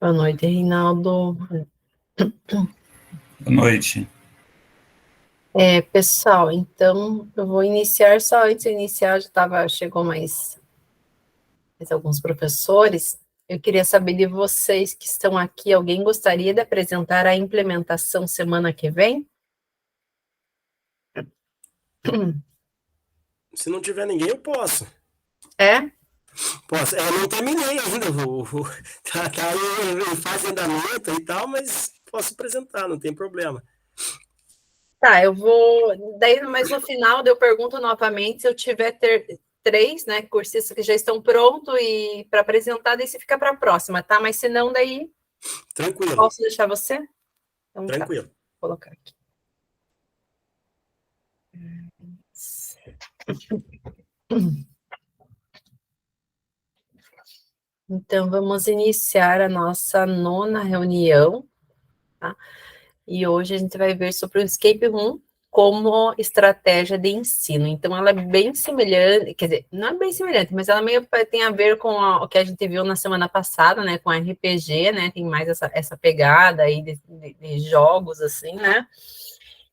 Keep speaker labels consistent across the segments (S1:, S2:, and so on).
S1: Boa noite, Reinaldo.
S2: Boa noite.
S1: Pessoal, então eu vou iniciar, só antes de iniciar, chegou mais alguns professores. Eu queria saber de vocês que estão aqui, alguém gostaria de apresentar a implementação semana que vem?
S3: Se não tiver ninguém, eu posso.
S1: É?
S3: Posso. Eu não terminei ainda. Tá em fase de andamento e tal, mas posso apresentar, não tem problema.
S1: Tá, eu vou. Daí, mas no final eu pergunto novamente se eu tiver três, né, cursistas que já estão prontos e para apresentar, daí você fica para a próxima, tá? Mas se não, daí.
S3: Tranquilo.
S1: Posso deixar você? Então,
S3: tranquilo.
S1: Tá. Vou colocar aqui. Então, vamos iniciar a nossa 9ª reunião, tá? E hoje a gente vai ver sobre o Escape Room como estratégia de ensino. Então, ela é bem semelhante, quer dizer, não é bem semelhante, mas ela meio tem a ver com o que a gente viu na semana passada, né, com a RPG, né, tem mais essa pegada aí de jogos, assim, né?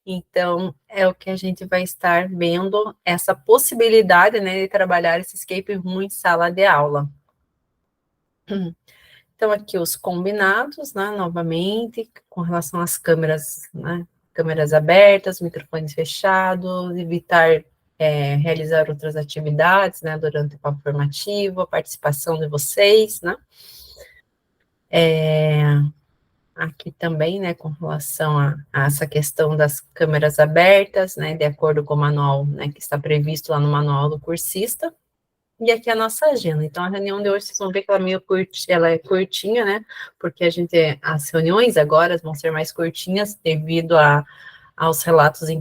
S1: Então, é o que a gente vai estar vendo, essa possibilidade, né, de trabalhar esse Escape Room em sala de aula. Então, aqui os combinados, né, novamente, com relação às câmeras, né, câmeras abertas, microfones fechados, evitar realizar outras atividades, né, durante o papo formativo, a participação de vocês, né. Aqui também, né, com relação a essa questão das câmeras abertas, né, de acordo com o manual, né, que está previsto lá no manual do cursista. E aqui a nossa agenda. Então, a reunião de hoje, vocês vão ver que ela é meio ela é curtinha, né? Porque as reuniões agora vão ser mais curtinhas devido aos relatos de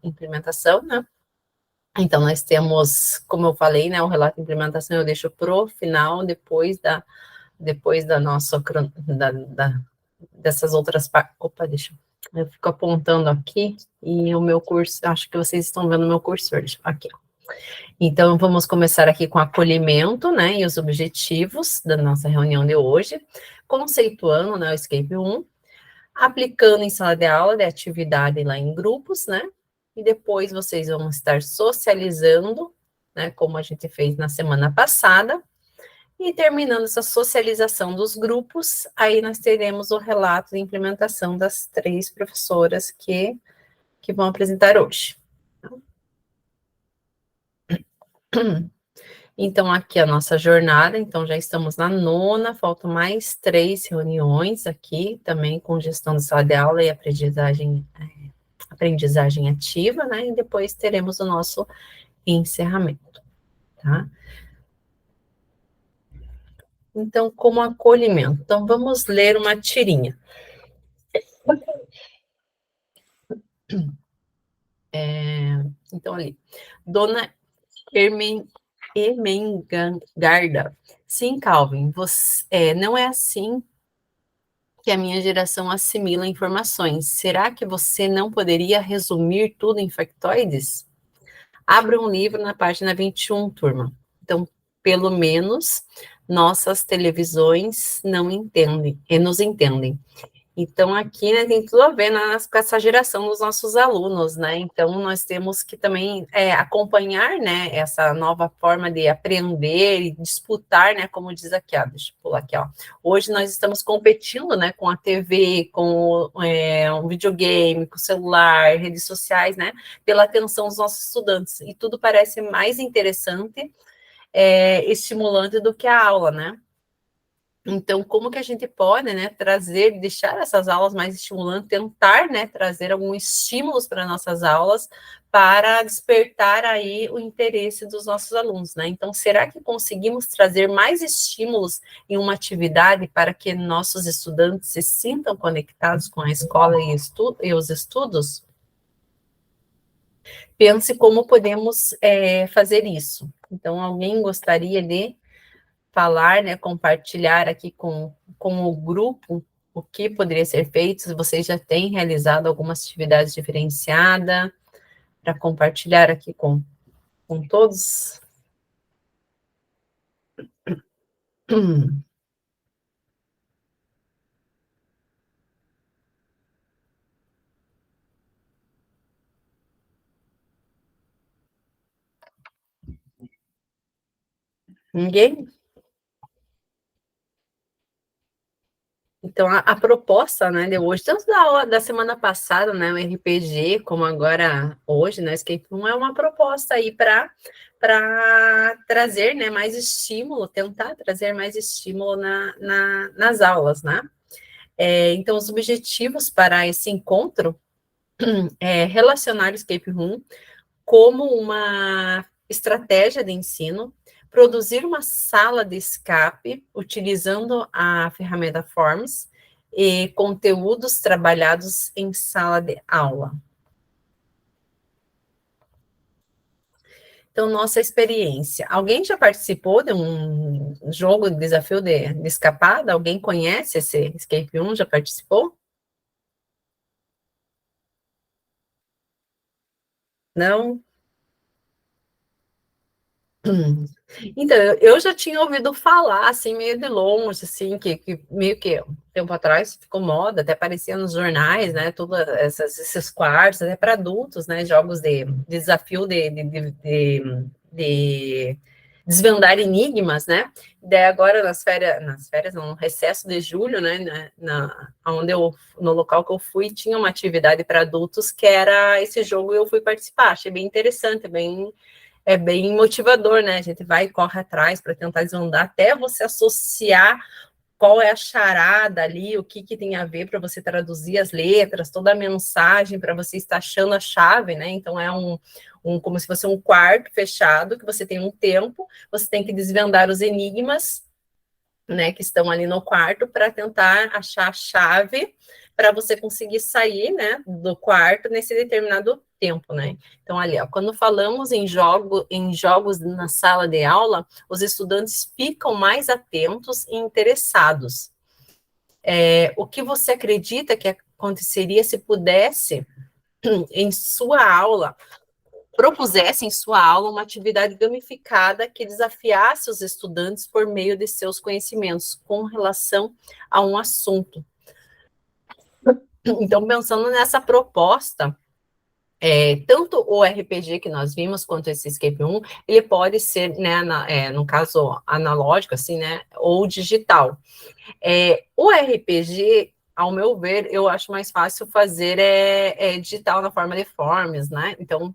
S1: implementação, né? Então, nós temos, como eu falei, né? O relato de implementação eu deixo pro final, depois da nossa, dessas outras partes. Opa, eu fico apontando aqui, e o meu curso, acho que vocês estão vendo o meu cursor, aqui, ó. Então, vamos começar aqui com acolhimento, né, e os objetivos da nossa reunião de hoje, conceituando, né, o Escape 1, aplicando em sala de aula de atividade lá em grupos, né, e depois vocês vão estar socializando, né, como a gente fez na semana passada, e terminando essa socialização dos grupos, aí nós teremos o relato de implementação das 3 professoras que vão apresentar hoje. Então, aqui a nossa jornada, então já estamos na 9ª, faltam mais 3 reuniões aqui, também com gestão de sala de aula e aprendizagem ativa, né, e depois teremos o nosso encerramento, tá? Então, como acolhimento, então vamos ler uma tirinha. Então, ali, Dona Ermengarda, sim, Calvin, não é assim que a minha geração assimila informações. Será que você não poderia resumir tudo em factoides? Abra um livro na página 21, turma. Então, pelo menos, nossas televisões não entendem, e nos entendem. Então, aqui, né, tem tudo a ver com essa geração dos nossos alunos, né? Então, nós temos que também acompanhar, né, essa nova forma de aprender e disputar, né, como diz aqui, ó, deixa eu pular aqui, ó. Hoje nós estamos competindo, né, com a TV, com o videogame, com o celular, redes sociais, né, pela atenção dos nossos estudantes. E tudo parece mais interessante, estimulante do que a aula, né? Então, como que a gente pode, né, deixar essas aulas mais estimulantes, tentar, né, trazer alguns estímulos para nossas aulas, para despertar aí o interesse dos nossos alunos, né? Então, será que conseguimos trazer mais estímulos em uma atividade para que nossos estudantes se sintam conectados com a escola e os estudos? Pense como podemos fazer isso. Então, alguém gostaria de falar, né, compartilhar aqui com o grupo o que poderia ser feito, se vocês já têm realizado algumas atividades diferenciadas, para compartilhar aqui com todos. Ninguém? Então, a proposta, né, de hoje, tanto da semana passada, né, o RPG, como agora hoje, né, Escape Room, é uma proposta aí para trazer, né, mais estímulo, tentar trazer mais estímulo nas aulas, né? Então, os objetivos para esse encontro é relacionar o Escape Room como uma estratégia de ensino, produzir uma sala de escape utilizando a ferramenta Forms e conteúdos trabalhados em sala de aula. Então, nossa experiência. Alguém já participou de um jogo de desafio de escapada? Alguém conhece esse Escape 1? Já participou? Não? Então, eu já tinha ouvido falar, assim, meio de longe, assim, que meio que tempo atrás ficou moda, até aparecia nos jornais, né, todos esses quartos, até para adultos, né, jogos de desafio de desvendar enigmas, né, daí agora nas férias, não, no recesso de julho, né, no local que eu fui, tinha uma atividade para adultos que era esse jogo e eu fui participar, achei bem interessante, bem motivador, né? A gente vai e corre atrás para tentar desvendar até você associar qual é a charada ali, o que tem a ver para você traduzir as letras, toda a mensagem para você estar achando a chave, né? Então é como se fosse um quarto fechado, que você tem um tempo, você tem que desvendar os enigmas, né, que estão ali no quarto para tentar achar a chave para você conseguir sair, né, do quarto nesse determinado tempo, né? Então ali, ó, quando falamos em jogos na sala de aula, os estudantes ficam mais atentos e interessados. O que você acredita que aconteceria se pudesse em sua aula propusesse em sua aula uma atividade gamificada que desafiasse os estudantes por meio de seus conhecimentos com relação a um assunto. Então, pensando nessa proposta, tanto o RPG que nós vimos quanto esse Escape Room, ele pode ser, né, no caso analógico, assim, né, ou digital. O RPG, ao meu ver, eu acho mais fácil fazer digital na forma de forms, né? Então,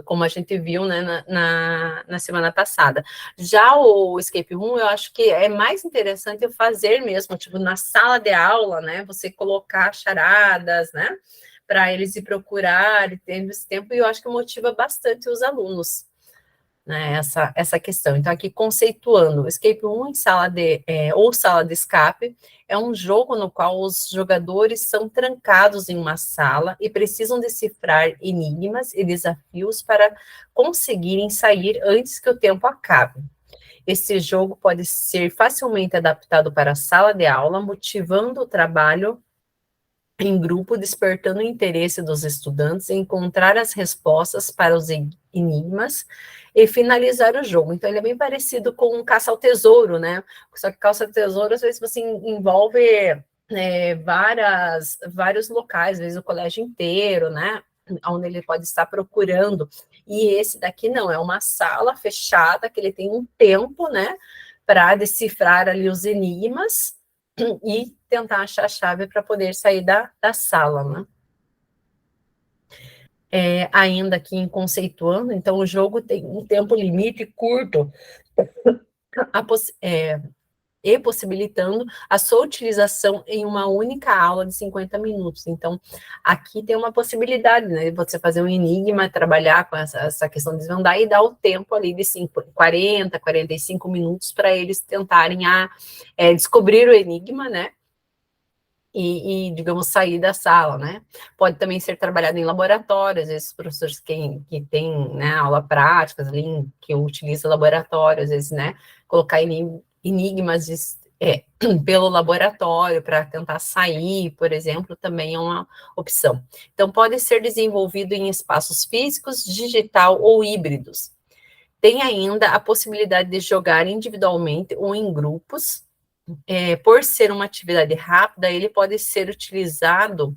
S1: como a gente viu, né, na semana passada. Já o Escape Room, eu acho que é mais interessante eu fazer mesmo, tipo, na sala de aula, né, você colocar charadas, né, para eles ir procurar, tendo esse tempo, e eu acho que motiva bastante os alunos, né, essa questão. Então, aqui conceituando, Escape Room em ou sala de escape é um jogo no qual os jogadores são trancados em uma sala e precisam decifrar enigmas e desafios para conseguirem sair antes que o tempo acabe. Esse jogo pode ser facilmente adaptado para a sala de aula, motivando o trabalho em grupo, despertando o interesse dos estudantes em encontrar as respostas para os enigmas e finalizar o jogo. Então, ele é bem parecido com um caça ao tesouro, né? Só que caça ao tesouro, às vezes, você envolve vários locais, às vezes o colégio inteiro, né? Onde ele pode estar procurando. E esse daqui não, é uma sala fechada, que ele tem um tempo, né? Para decifrar ali os enigmas e tentar achar a chave para poder sair da sala, né? Ainda aqui em conceituando, então o jogo tem um tempo limite curto, e possibilitando a sua utilização em uma única aula de 50 minutos. Então, aqui tem uma possibilidade, né, de você fazer um enigma, trabalhar com essa questão de desvendar e dar o tempo ali de 40, 45 minutos para eles tentarem descobrir o enigma, né, digamos, sair da sala, né? Pode também ser trabalhado em laboratórios, esses professores que têm, né, aula práticas ali, que utilizam laboratórios, às vezes, né, colocar enigmas pelo laboratório para tentar sair, por exemplo, também é uma opção. Então, pode ser desenvolvido em espaços físicos, digital ou híbridos. Tem ainda a possibilidade de jogar individualmente ou em grupos. Por ser uma atividade rápida, ele pode ser utilizado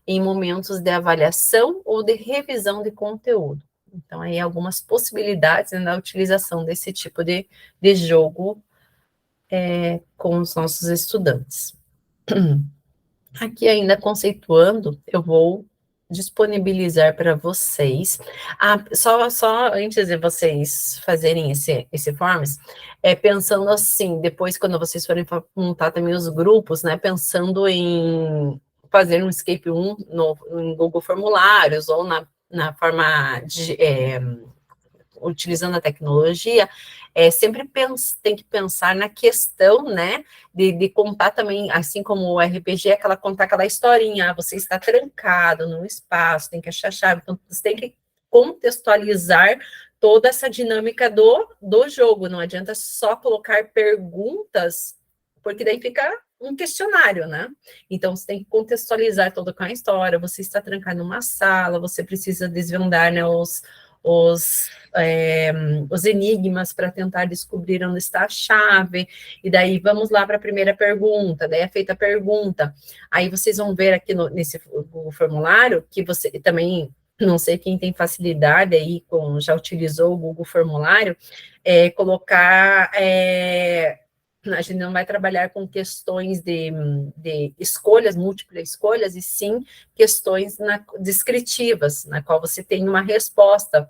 S1: em momentos de avaliação ou de revisão de conteúdo. Então, aí algumas possibilidades, né, da utilização desse tipo de jogo com os nossos estudantes. Aqui ainda conceituando, eu vou disponibilizar para vocês. Só antes de vocês fazerem esse forms, pensando assim, depois quando vocês forem montar também os grupos, né, pensando em fazer um escape room no Google Formulários ou na forma de, utilizando a tecnologia, sempre tem que pensar na questão, né, de contar também, assim como o RPG, contar aquela historinha, você está trancado num espaço, tem que achar a chave, então você tem que contextualizar toda essa dinâmica do jogo, não adianta só colocar perguntas, porque daí fica um questionário, né? Então, você tem que contextualizar toda com a história, você está trancado numa sala, você precisa desvendar, né, os, os enigmas para tentar descobrir onde está a chave, e daí vamos lá para a primeira pergunta, daí é feita a pergunta, aí vocês vão ver aqui nesse formulário, que você também, não sei quem tem facilidade aí, já utilizou o Google Formulário, colocar... a gente não vai trabalhar com questões de escolhas, múltiplas escolhas, e sim questões descritivas, na qual você tem uma resposta.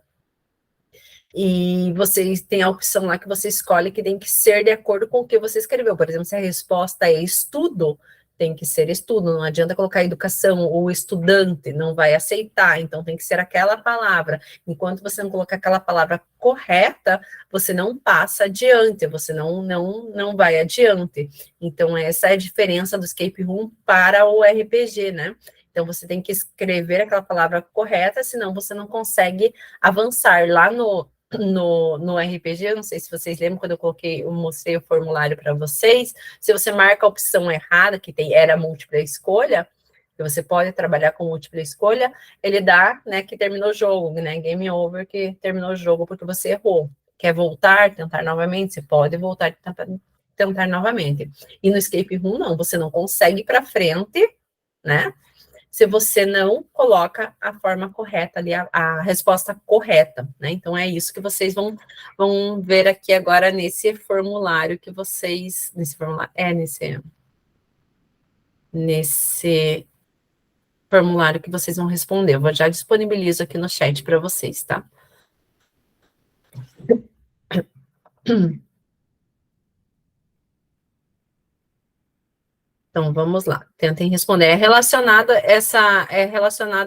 S1: E você tem a opção lá que você escolhe que tem que ser de acordo com o que você escreveu. Por exemplo, se a resposta é estudo, tem que ser estudo, não adianta colocar educação ou estudante, não vai aceitar, então tem que ser aquela palavra. Enquanto você não colocar aquela palavra correta, você não passa adiante, você não vai adiante. Então, essa é a diferença do escape room para o RPG, né? Então, você tem que escrever aquela palavra correta, senão você não consegue avançar. Lá no RPG, eu não sei se vocês lembram, quando eu mostrei o formulário para vocês, se você marca a opção errada, que era múltipla escolha, que você pode trabalhar com múltipla escolha, ele dá, né, que terminou o jogo, né, game over, que terminou o jogo porque você errou. Quer voltar, tentar novamente, você pode voltar e tentar novamente. E no escape room, não, você não consegue ir para frente, né, se você não coloca a forma correta ali, a resposta correta, né? Então, é isso que vocês vão ver aqui agora nesse formulário que vocês... Nesse formulário... Nesse formulário que vocês vão responder. Eu já disponibilizo aqui no chat para vocês, tá? Então, vamos lá. Tentem responder. É relacionado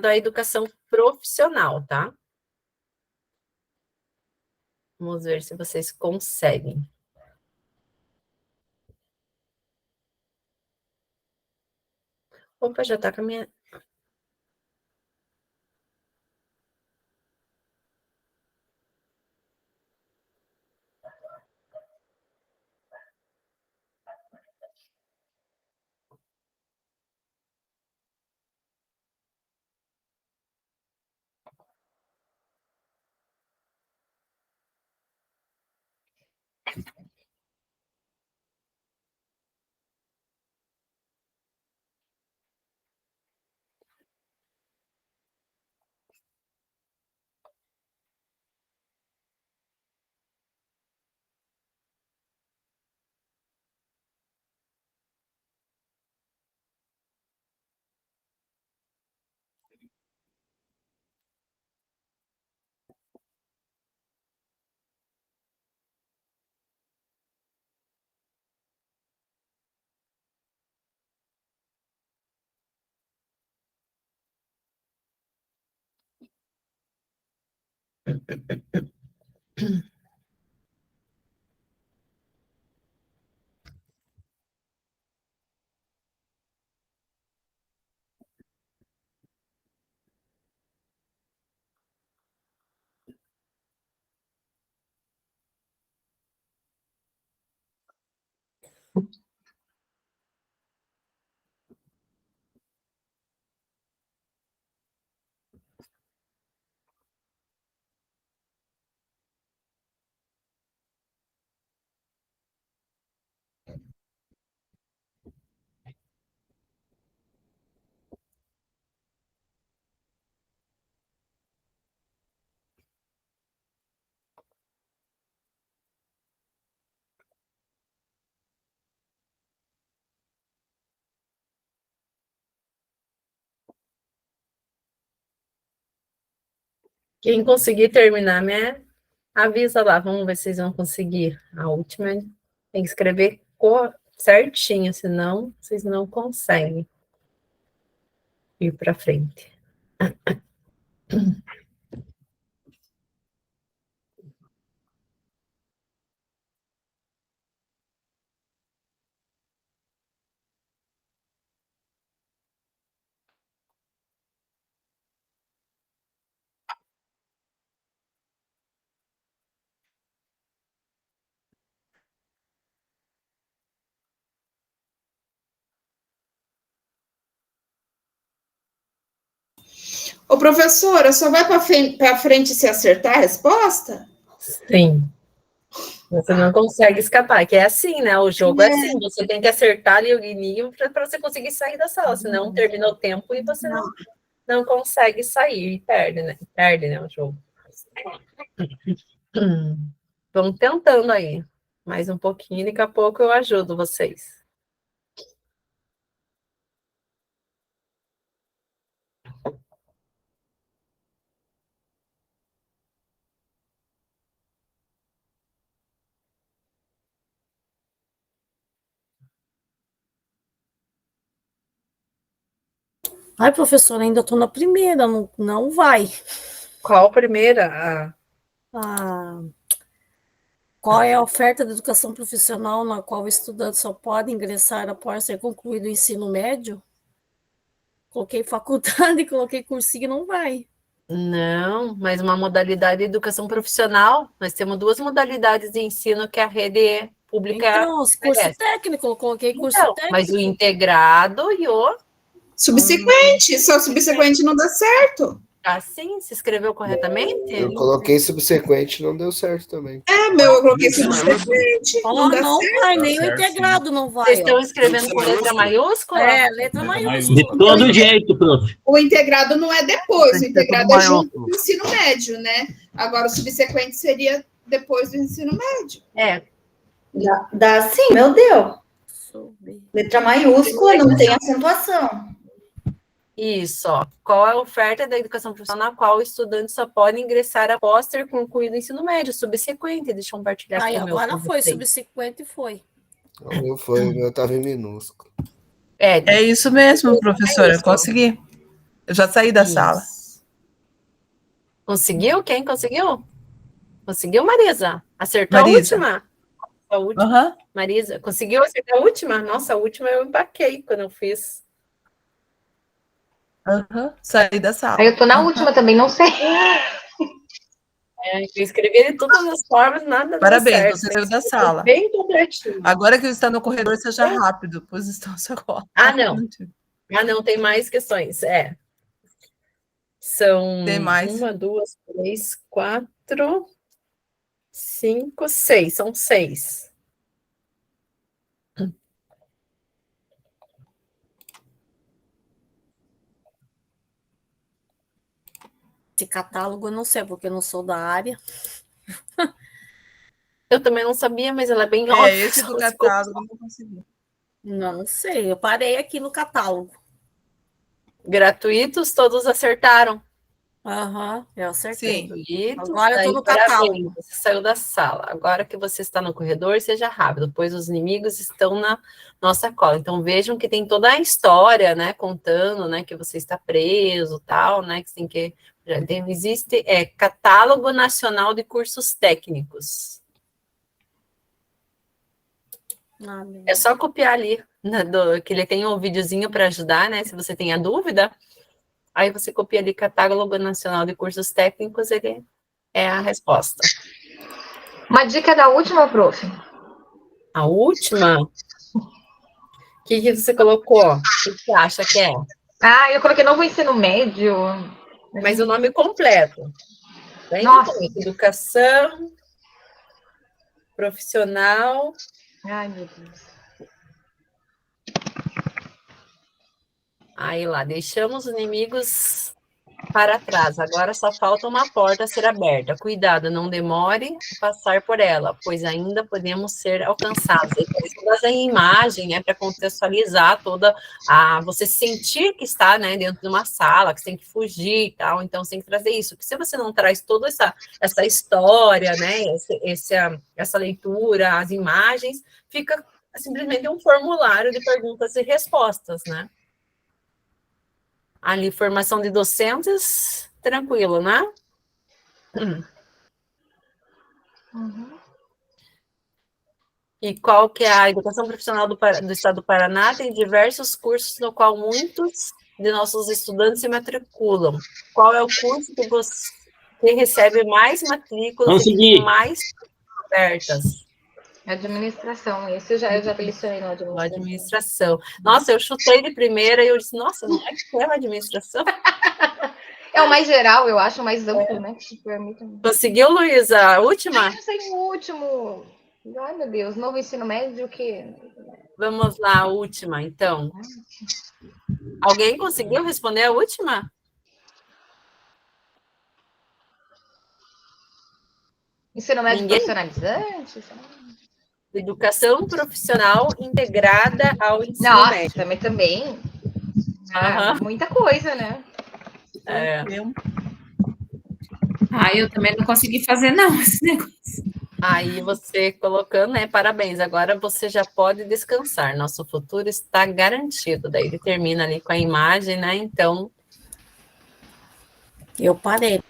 S1: à educação profissional, tá? Vamos ver se vocês conseguem. Opa, já tá com a minha... Quem conseguir terminar, me avisa lá. Vamos ver se vocês vão conseguir. A última tem que escrever certinho, senão vocês não conseguem ir para frente.
S4: Ô, professora, só vai para frente se acertar a resposta?
S1: Sim. Você não consegue escapar, que é assim, né? O jogo é assim, você tem que acertar ali o inimigo para você conseguir sair da sala, senão termina o tempo e você não consegue sair e perde, né? Perde, né, o jogo. Vamos tentando aí. Mais um pouquinho, daqui a pouco eu ajudo vocês.
S5: Ai, professora, ainda estou na primeira, não vai.
S1: Qual a primeira?
S5: Qual é a oferta de educação profissional na qual o estudante só pode ingressar após ter concluído o ensino médio? Coloquei faculdade, coloquei cursinho, não vai.
S1: Não, mas uma modalidade de educação profissional. Nós temos duas modalidades de ensino que a rede pública
S5: Então, curso técnico, eu coloquei curso técnico.
S1: Mas o integrado e o...
S4: Subsequente, só subsequente não dá certo.
S1: Assim, se escreveu corretamente?
S6: Eu coloquei subsequente, não deu certo também.
S4: Eu coloquei subsequente.
S5: Não vai, nem o integrado não vai.
S1: Vocês estão escrevendo com letra maiúscula?
S5: É, letra maiúscula.
S7: De todo jeito, prof.
S4: O integrado não é depois, o integrado é junto do ensino médio, né? Agora, o subsequente seria depois do ensino médio.
S8: Dá sim, meu Deus. Letra maiúscula, não tem acentuação.
S1: Isso, ó. Qual é a oferta da educação profissional na qual o estudante só pode ingressar após ter concluído o ensino médio? Subsequente, deixa eu compartilhar aqui o meu.
S5: Agora foi, subsequente foi.
S6: O meu estava em minúsculo.
S9: É isso mesmo, professora, consegui. Eu já saí da sala.
S1: Conseguiu? Quem conseguiu? Conseguiu, Marisa? Acertou
S9: Marisa.
S1: A última? Marisa, conseguiu acertar a última? Nossa, a última eu empaquei quando eu fiz.
S9: Saí da sala.
S10: Eu tô na última também, não sei.
S1: Eu escrevi de todas as formas, nada.
S9: Parabéns, você saiu da sala.
S1: Bem completinho.
S9: Agora que está no corredor, seja rápido, pois estão socorro.
S1: Não, tem mais questões. São
S9: tem mais.
S1: 1, 2, 3, 4, 5, 6. São 6.
S5: Esse catálogo eu não sei, porque eu não sou da área.
S1: Eu também não sabia, mas ela é bem óbvia.
S9: Esse do catálogo eu não consegui.
S5: Não sei, eu parei aqui no catálogo.
S1: Gratuitos, todos acertaram.
S5: Eu acertei.
S1: Sim.
S5: Agora eu estou no catálogo.
S1: Você saiu da sala. Agora que você está no corredor, seja rápido, pois os inimigos estão na nossa cola. Então vejam que tem toda a história, né, contando, né, que você está preso, tal, né, que tem que existe Catálogo Nacional de Cursos Técnicos. É só copiar ali, que ele tem um videozinho para ajudar, né, se você tem a dúvida. Aí você copia ali Catálogo Nacional de Cursos Técnicos, ele é a resposta.
S10: Uma dica da última, prof.
S1: A última? O que você colocou? O que você acha que é?
S10: Eu coloquei novo ensino médio.
S1: Mas o nome completo.
S10: Nossa.
S1: Educação profissional.
S10: Ai, meu Deus.
S1: Aí lá, deixamos os inimigos para trás. Agora só falta uma porta a ser aberta. Cuidado, não demore a passar por ela, pois ainda podemos ser alcançados. Toda a imagem é para contextualizar toda a você sentir que está, né, dentro de uma sala, que você tem que fugir e tal. Então, você tem que trazer isso. Porque se você não traz toda essa história, né, essa leitura, as imagens, fica simplesmente um formulário de perguntas e respostas, né? Ali, formação de docentes, tranquilo, né?
S10: Uhum.
S1: E qual que é a educação profissional do Estado do Paraná? Tem diversos cursos no qual muitos de nossos estudantes se matriculam. Qual é o curso que você recebe mais matrículas e tem mais ofertas?
S10: Administração, esse eu já selecionei no administração.
S1: Administração. Nossa, eu chutei de primeira e eu disse, nossa, não é que é uma administração?
S10: É o mais geral, eu acho, o mais amplo, né? Que permite...
S1: Conseguiu, Luísa? A última?
S10: Eu sei o último. Ai, meu Deus, novo ensino médio, o quê?
S1: Vamos lá, a última, então. Alguém conseguiu responder a última?
S10: Ensino médio profissionalizante?
S1: Educação profissional integrada ao ensino
S10: Nossa,
S1: médio.
S10: também. Muita coisa, né?
S7: Eu também não consegui fazer, não, esse negócio.
S1: Aí você colocando, né? Parabéns. Agora você já pode descansar. Nosso futuro está garantido. Daí ele termina ali com a imagem, né? Então.
S5: Eu parei.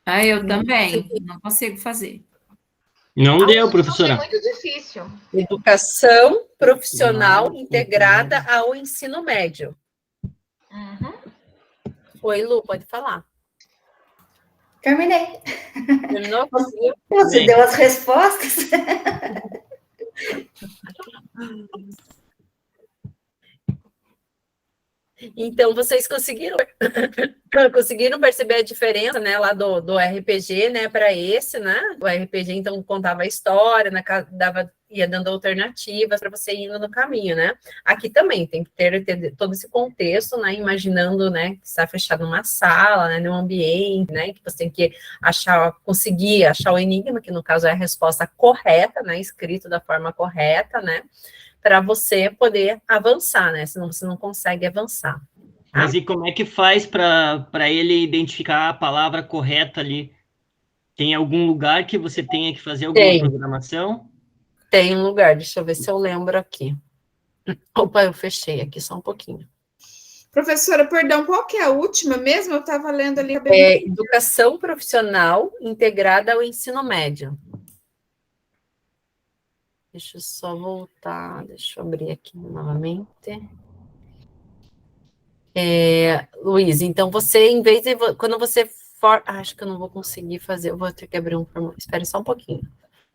S7: Eu também. Não consigo fazer.
S2: Não deu, professora.
S10: É muito difícil.
S1: Educação profissional integrada ao ensino médio.
S10: Uhum.
S1: Oi, Lu, pode falar.
S8: Terminei.
S1: Terminou?
S8: Você deu as respostas?
S1: Então, vocês conseguiram perceber a diferença, né, lá do RPG, né, para esse, né? O RPG, então, contava a história, né, ia dando alternativas para você ir no caminho, né? Aqui também tem que ter todo esse contexto, né, imaginando, né, que está fechado numa sala, né, num ambiente, né, que você tem que conseguir achar o enigma, que no caso é a resposta correta, né, escrito da forma correta, né, para você poder avançar, né? Senão você não consegue avançar. Tá?
S11: Mas e como é que faz para ele identificar a palavra correta ali? Tem algum lugar que você tenha que fazer alguma programação?
S1: Tem um lugar, deixa eu ver se eu lembro aqui. Opa, eu fechei aqui só um pouquinho.
S4: Professora, perdão, qual que é a última mesmo? Eu estava lendo ali.
S1: Educação profissional integrada ao ensino médio. Deixa eu só voltar, deixa eu abrir aqui novamente. Luiz, então você, em vez de... Quando você for... Acho que eu não vou conseguir fazer, eu vou ter que abrir um formulário. Espere só um pouquinho.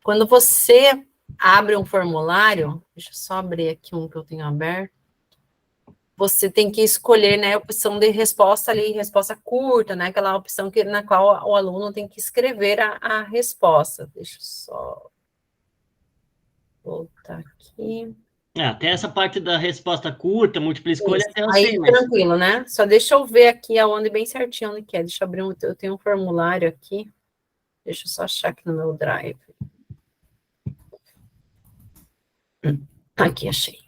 S1: Quando você abre um formulário, deixa eu só abrir aqui um que eu tenho aberto. Você tem que escolher, né, a opção de resposta ali, resposta curta, né, aquela opção na qual o aluno tem que escrever a resposta. Deixa eu só... voltar aqui.
S11: Até essa parte da resposta curta, múltipla escolha, até eu
S1: aí
S11: sei, mas...
S1: tranquilo, né? Só deixa eu ver aqui aonde, bem certinho onde que é. Deixa eu abrir eu tenho um formulário aqui. Deixa eu só achar aqui no meu drive. Aqui, achei.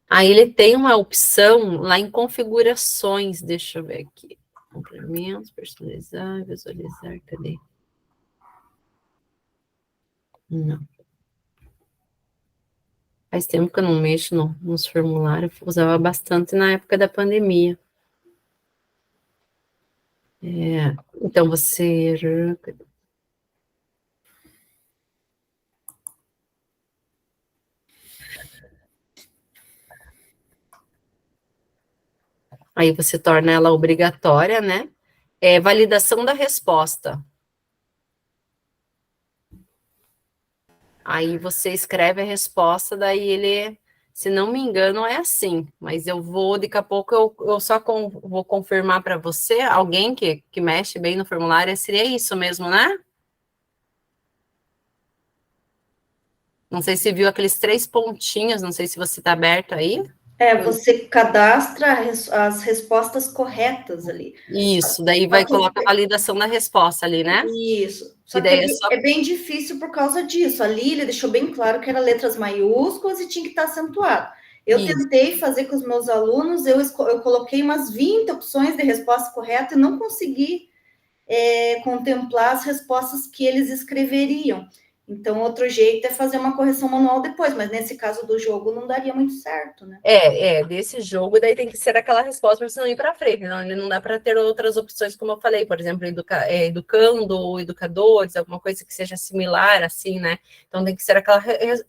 S1: Aí ele tem uma opção lá em configurações, deixa eu ver aqui. Complementos, personalizar, visualizar, cadê? Não. Faz tempo que eu não mexo nos formulários, eu usava bastante na época da pandemia. Então, você... Aí você torna ela obrigatória, né? Validação da resposta. Aí você escreve a resposta, daí ele, se não me engano, é assim. Mas eu vou, daqui a pouco, eu só vou confirmar para você, alguém que mexe bem no formulário, seria isso mesmo, né? Não sei se viu aqueles 3 pontinhos, não sei se você está aberto aí.
S8: Você cadastra as respostas corretas ali.
S1: Isso, daí vai colocar a validação da resposta ali, né?
S8: Isso. Só
S1: E
S8: que
S1: daí
S8: é bem difícil por causa disso. Ali ele deixou bem claro que era letras maiúsculas e tinha que estar acentuado. Eu tentei fazer com os meus alunos, eu coloquei umas 20 opções de resposta correta e não consegui contemplar as respostas que eles escreveriam. Então, outro jeito é fazer uma correção manual depois, mas nesse caso do jogo não daria muito certo, né?
S1: Desse jogo, daí tem que ser aquela resposta para você não ir para frente, não dá para ter outras opções, como eu falei, por exemplo, educando ou educadores, alguma coisa que seja similar, assim, né? Então tem que ser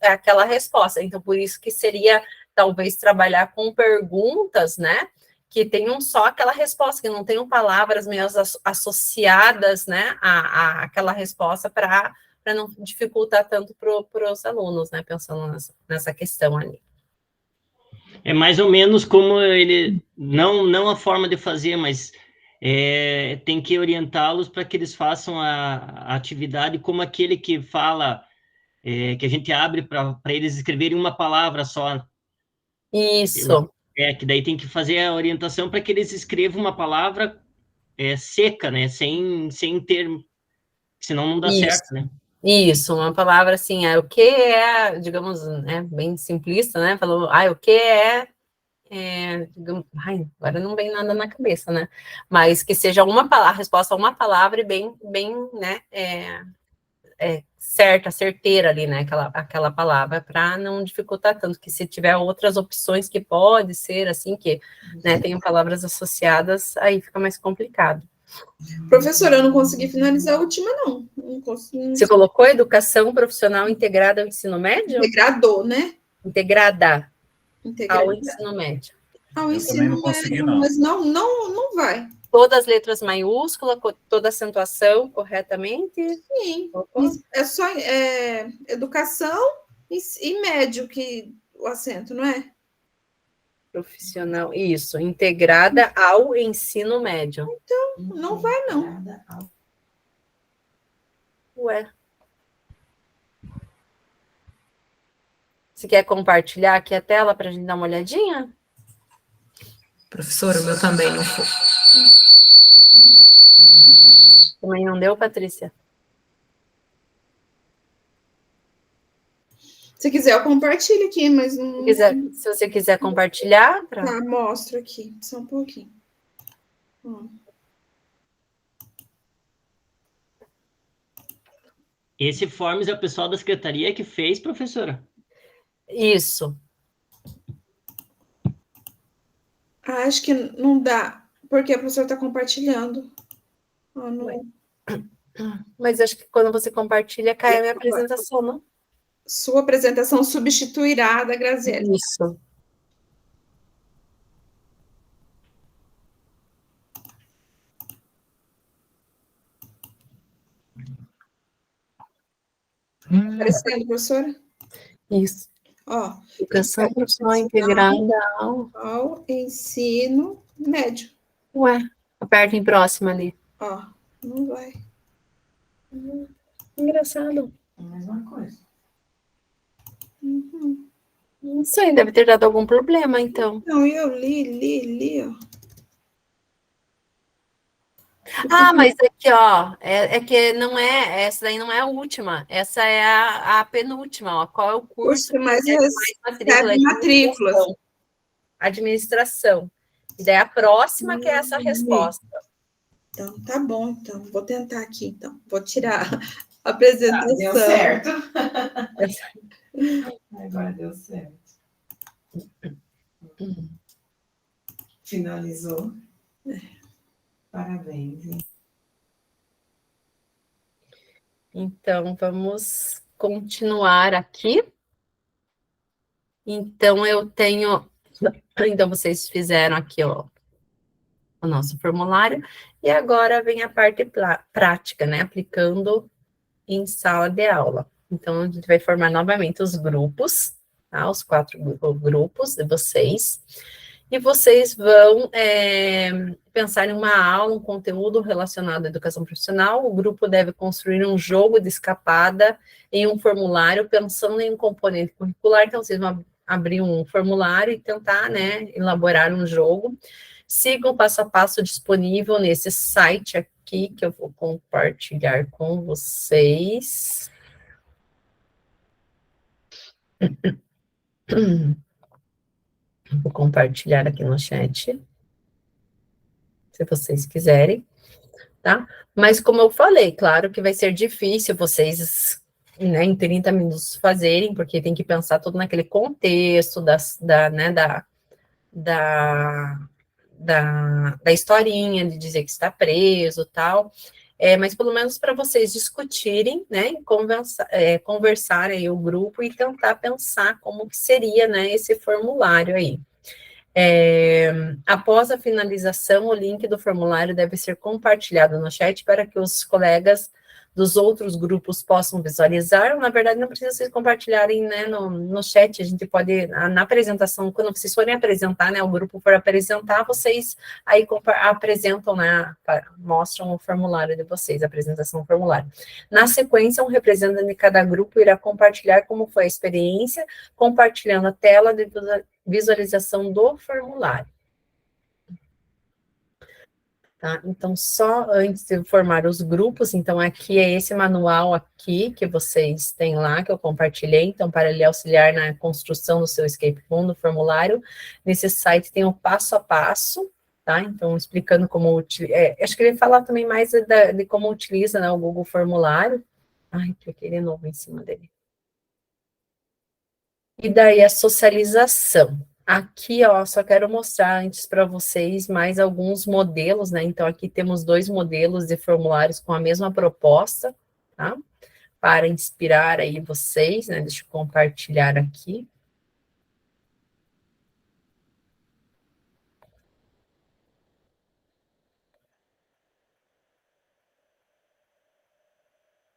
S1: aquela resposta. Então, por isso que seria, talvez, trabalhar com perguntas, né? Que tenham só aquela resposta, que não tenham palavras meio associadas, né? Aquela resposta para não dificultar tanto para os alunos, né? Pensando nessa questão ali.
S11: É mais ou menos como ele, não a forma de fazer, mas tem que orientá-los para que eles façam a atividade como aquele que fala, que a gente abre para eles escreverem uma palavra só.
S1: Isso.
S11: Que daí tem que fazer a orientação para que eles escrevam uma palavra seca, né? Sem termo, senão não dá certo, né?
S1: Isso, uma palavra assim, o que é, digamos, né, bem simplista, né? Falou, o que digamos, agora não vem nada na cabeça, né? Mas que seja uma palavra, resposta a uma palavra e bem, né, certa, certeira ali, né? Aquela palavra, para não dificultar tanto, que se tiver outras opções que pode ser assim, que, né, tenham palavras associadas, aí fica mais complicado.
S4: Professora, eu não consegui finalizar a última, não.
S1: Você colocou educação profissional integrada ao ensino médio?
S4: Integrador, né?
S1: Integrada ao ensino médio.
S4: Ao ensino médio, mas não vai.
S1: Todas as letras maiúsculas, toda acentuação corretamente?
S4: Sim. É só educação e médio que o acento, não é?
S1: Profissional, isso, integrada ao ensino médio.
S4: Então, não vai, não.
S1: Ué. Você quer compartilhar aqui a tela para a gente dar uma olhadinha?
S9: Professora, o meu também não foi.
S1: Também não deu, Patrícia?
S4: Se quiser, eu compartilho aqui, mas não...
S1: Se você quiser compartilhar...
S4: Tá, mostro aqui, só um pouquinho.
S11: Esse Forms é o pessoal da secretaria que fez, professora?
S1: Isso.
S4: Acho que não dá, porque a professora está compartilhando.
S1: Mas acho que quando você compartilha, cai a minha apresentação, não?
S4: Sua apresentação substituirá a da Graziele.
S1: Isso.
S4: Aparecendo, professora?
S1: Isso.
S4: Ó,
S1: educação profissional integrada
S4: ao ensino médio.
S1: Ué, aperta em próxima ali.
S4: Ó, não vai.
S1: Engraçado.
S8: É a mesma coisa.
S1: Isso aí deve ter dado algum problema, então.
S4: Não, eu li, ó.
S1: Mas aqui, ó, é que não é, essa daí não é a última, essa é a penúltima, ó. Qual é o curso
S4: que mais recebe matrículas?
S1: Administração. E daí a próxima que é essa resposta.
S4: Então, tá bom, então. Vou tentar aqui, então. Vou tirar a apresentação.
S8: Deu certo. Agora deu certo. Finalizou. Parabéns. Hein?
S1: Então, vamos continuar aqui. Então, então, vocês fizeram aqui, ó, o nosso formulário, e agora vem a parte prática, né, aplicando em sala de aula. Então, a gente vai formar novamente os grupos, tá, os 4 grupos de vocês, e vocês vão pensar em uma aula, um conteúdo relacionado à educação profissional. O grupo deve construir um jogo de escapada em um formulário, pensando em um componente curricular. Então, vocês vão abrir um formulário e tentar, né, elaborar um jogo. Siga o passo a passo disponível nesse site aqui, que eu vou compartilhar com vocês. Vou compartilhar aqui no chat, se vocês quiserem, tá? Mas como eu falei, claro que vai ser difícil vocês, né, em 30 minutos fazerem, porque tem que pensar todo naquele contexto da historinha, de dizer que está preso, tal. Mas pelo menos para vocês discutirem, né, e conversar aí o grupo e tentar pensar como que seria, né, esse formulário aí. Após a finalização, o link do formulário deve ser compartilhado no chat para que os colegas dos outros grupos possam visualizar. Na verdade, não precisa vocês compartilharem, né, no chat, a gente pode, na apresentação, quando vocês forem apresentar, né, o grupo for apresentar, vocês aí apresentam, né, mostram o formulário de vocês, a apresentação do formulário. Na sequência, um representante de cada grupo irá compartilhar como foi a experiência, compartilhando a tela de visualização do formulário. Tá? Então, só antes de formar os grupos, então aqui é esse manual aqui que vocês têm lá, que eu compartilhei, então para lhe auxiliar na construção do seu escape room, do formulário, nesse site tem o passo a passo, tá? Então, explicando como, acho que ele fala também mais de como utiliza, né, o Google Formulário. Ai, cliquei de novo em cima dele. E daí a socialização. Aqui, ó, só quero mostrar antes para vocês mais alguns modelos, né? Então, aqui temos 2 modelos de formulários com a mesma proposta, tá? Para inspirar aí vocês, né? Deixa eu compartilhar aqui.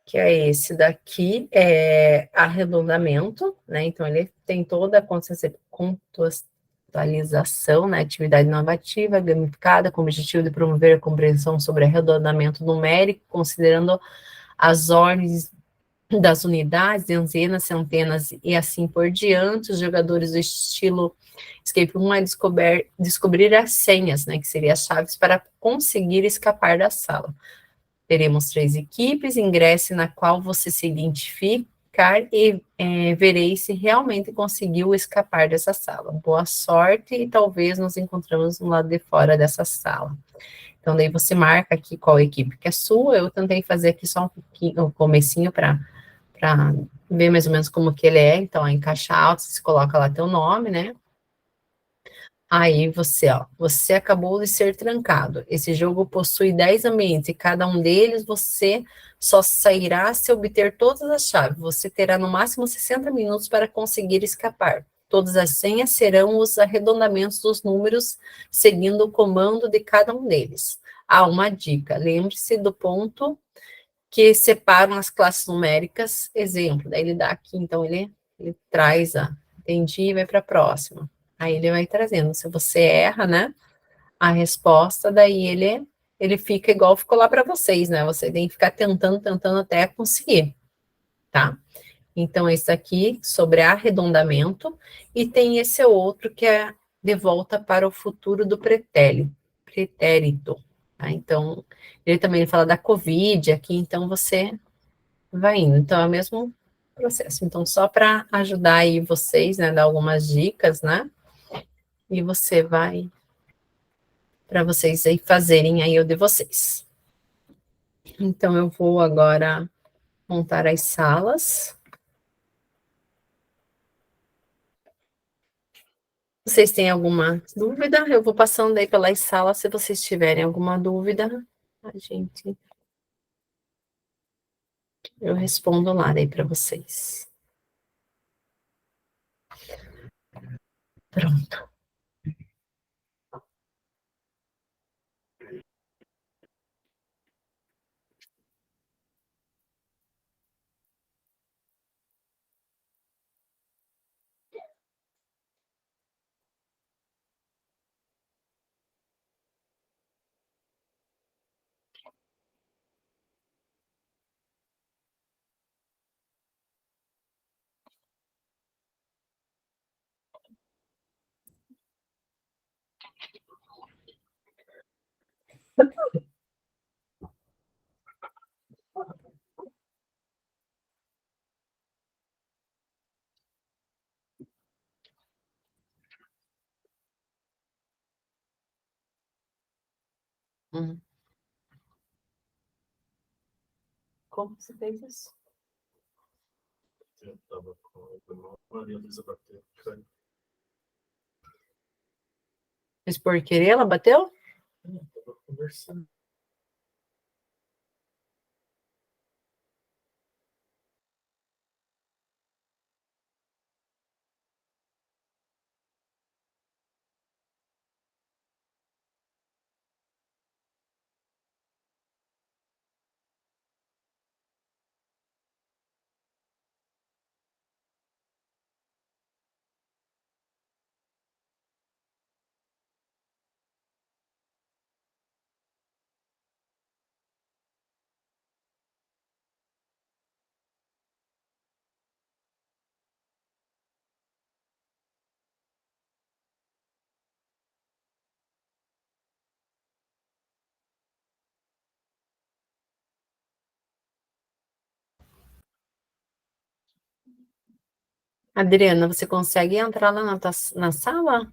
S1: Que é esse daqui, arredondamento, né? Então, ele tem toda a contextualização, né? Atividade inovativa, gamificada, com o objetivo de promover a compreensão sobre arredondamento numérico, considerando as ordens das unidades, dezenas, centenas e assim por diante. Os jogadores do estilo Escape Room é descobrir as senhas, né? Que seriam as chaves para conseguir escapar da sala. Teremos 3 equipes, ingresse na qual você se identificar e verei se realmente conseguiu escapar dessa sala. Boa sorte e talvez nos encontramos no lado de fora dessa sala. Então, daí você marca aqui qual equipe que é sua. Eu tentei fazer aqui só um pouquinho, o comecinho para ver mais ou menos como que ele é. Então, em caixa alta, você coloca lá teu nome, né? Aí você acabou de ser trancado. Esse jogo possui 10 ambientes e cada um deles você só sairá se obter todas as chaves. Você terá no máximo 60 minutos para conseguir escapar. Todas as senhas serão os arredondamentos dos números, seguindo o comando de cada um deles. Uma dica: lembre-se do ponto que separam as classes numéricas. Exemplo, daí ele dá aqui, então ele traz entendi e vai para a próxima. Aí ele vai trazendo. Se você erra, né, a resposta, daí ele fica igual ficou lá para vocês, né? Você tem que ficar tentando até conseguir, tá? Então, esse aqui sobre arredondamento, e tem esse outro que é de volta para o futuro do pretérito, tá? Então, ele também fala da Covid aqui, então você vai indo. Então, é o mesmo processo. Então, só para ajudar aí vocês, né, dar algumas dicas, né? E você vai, para vocês aí fazerem aí o de vocês. Então, eu vou agora montar as salas. Vocês têm alguma dúvida? Eu vou passando aí pelas salas, se vocês tiverem alguma dúvida, eu respondo lá daí para vocês. Pronto. Como você fez isso?
S12: Eu tava com a Maria Luísa bateu.
S1: Mas por querer ela bateu?
S12: Tava conversando.
S1: Adriana, você consegue entrar lá na sala?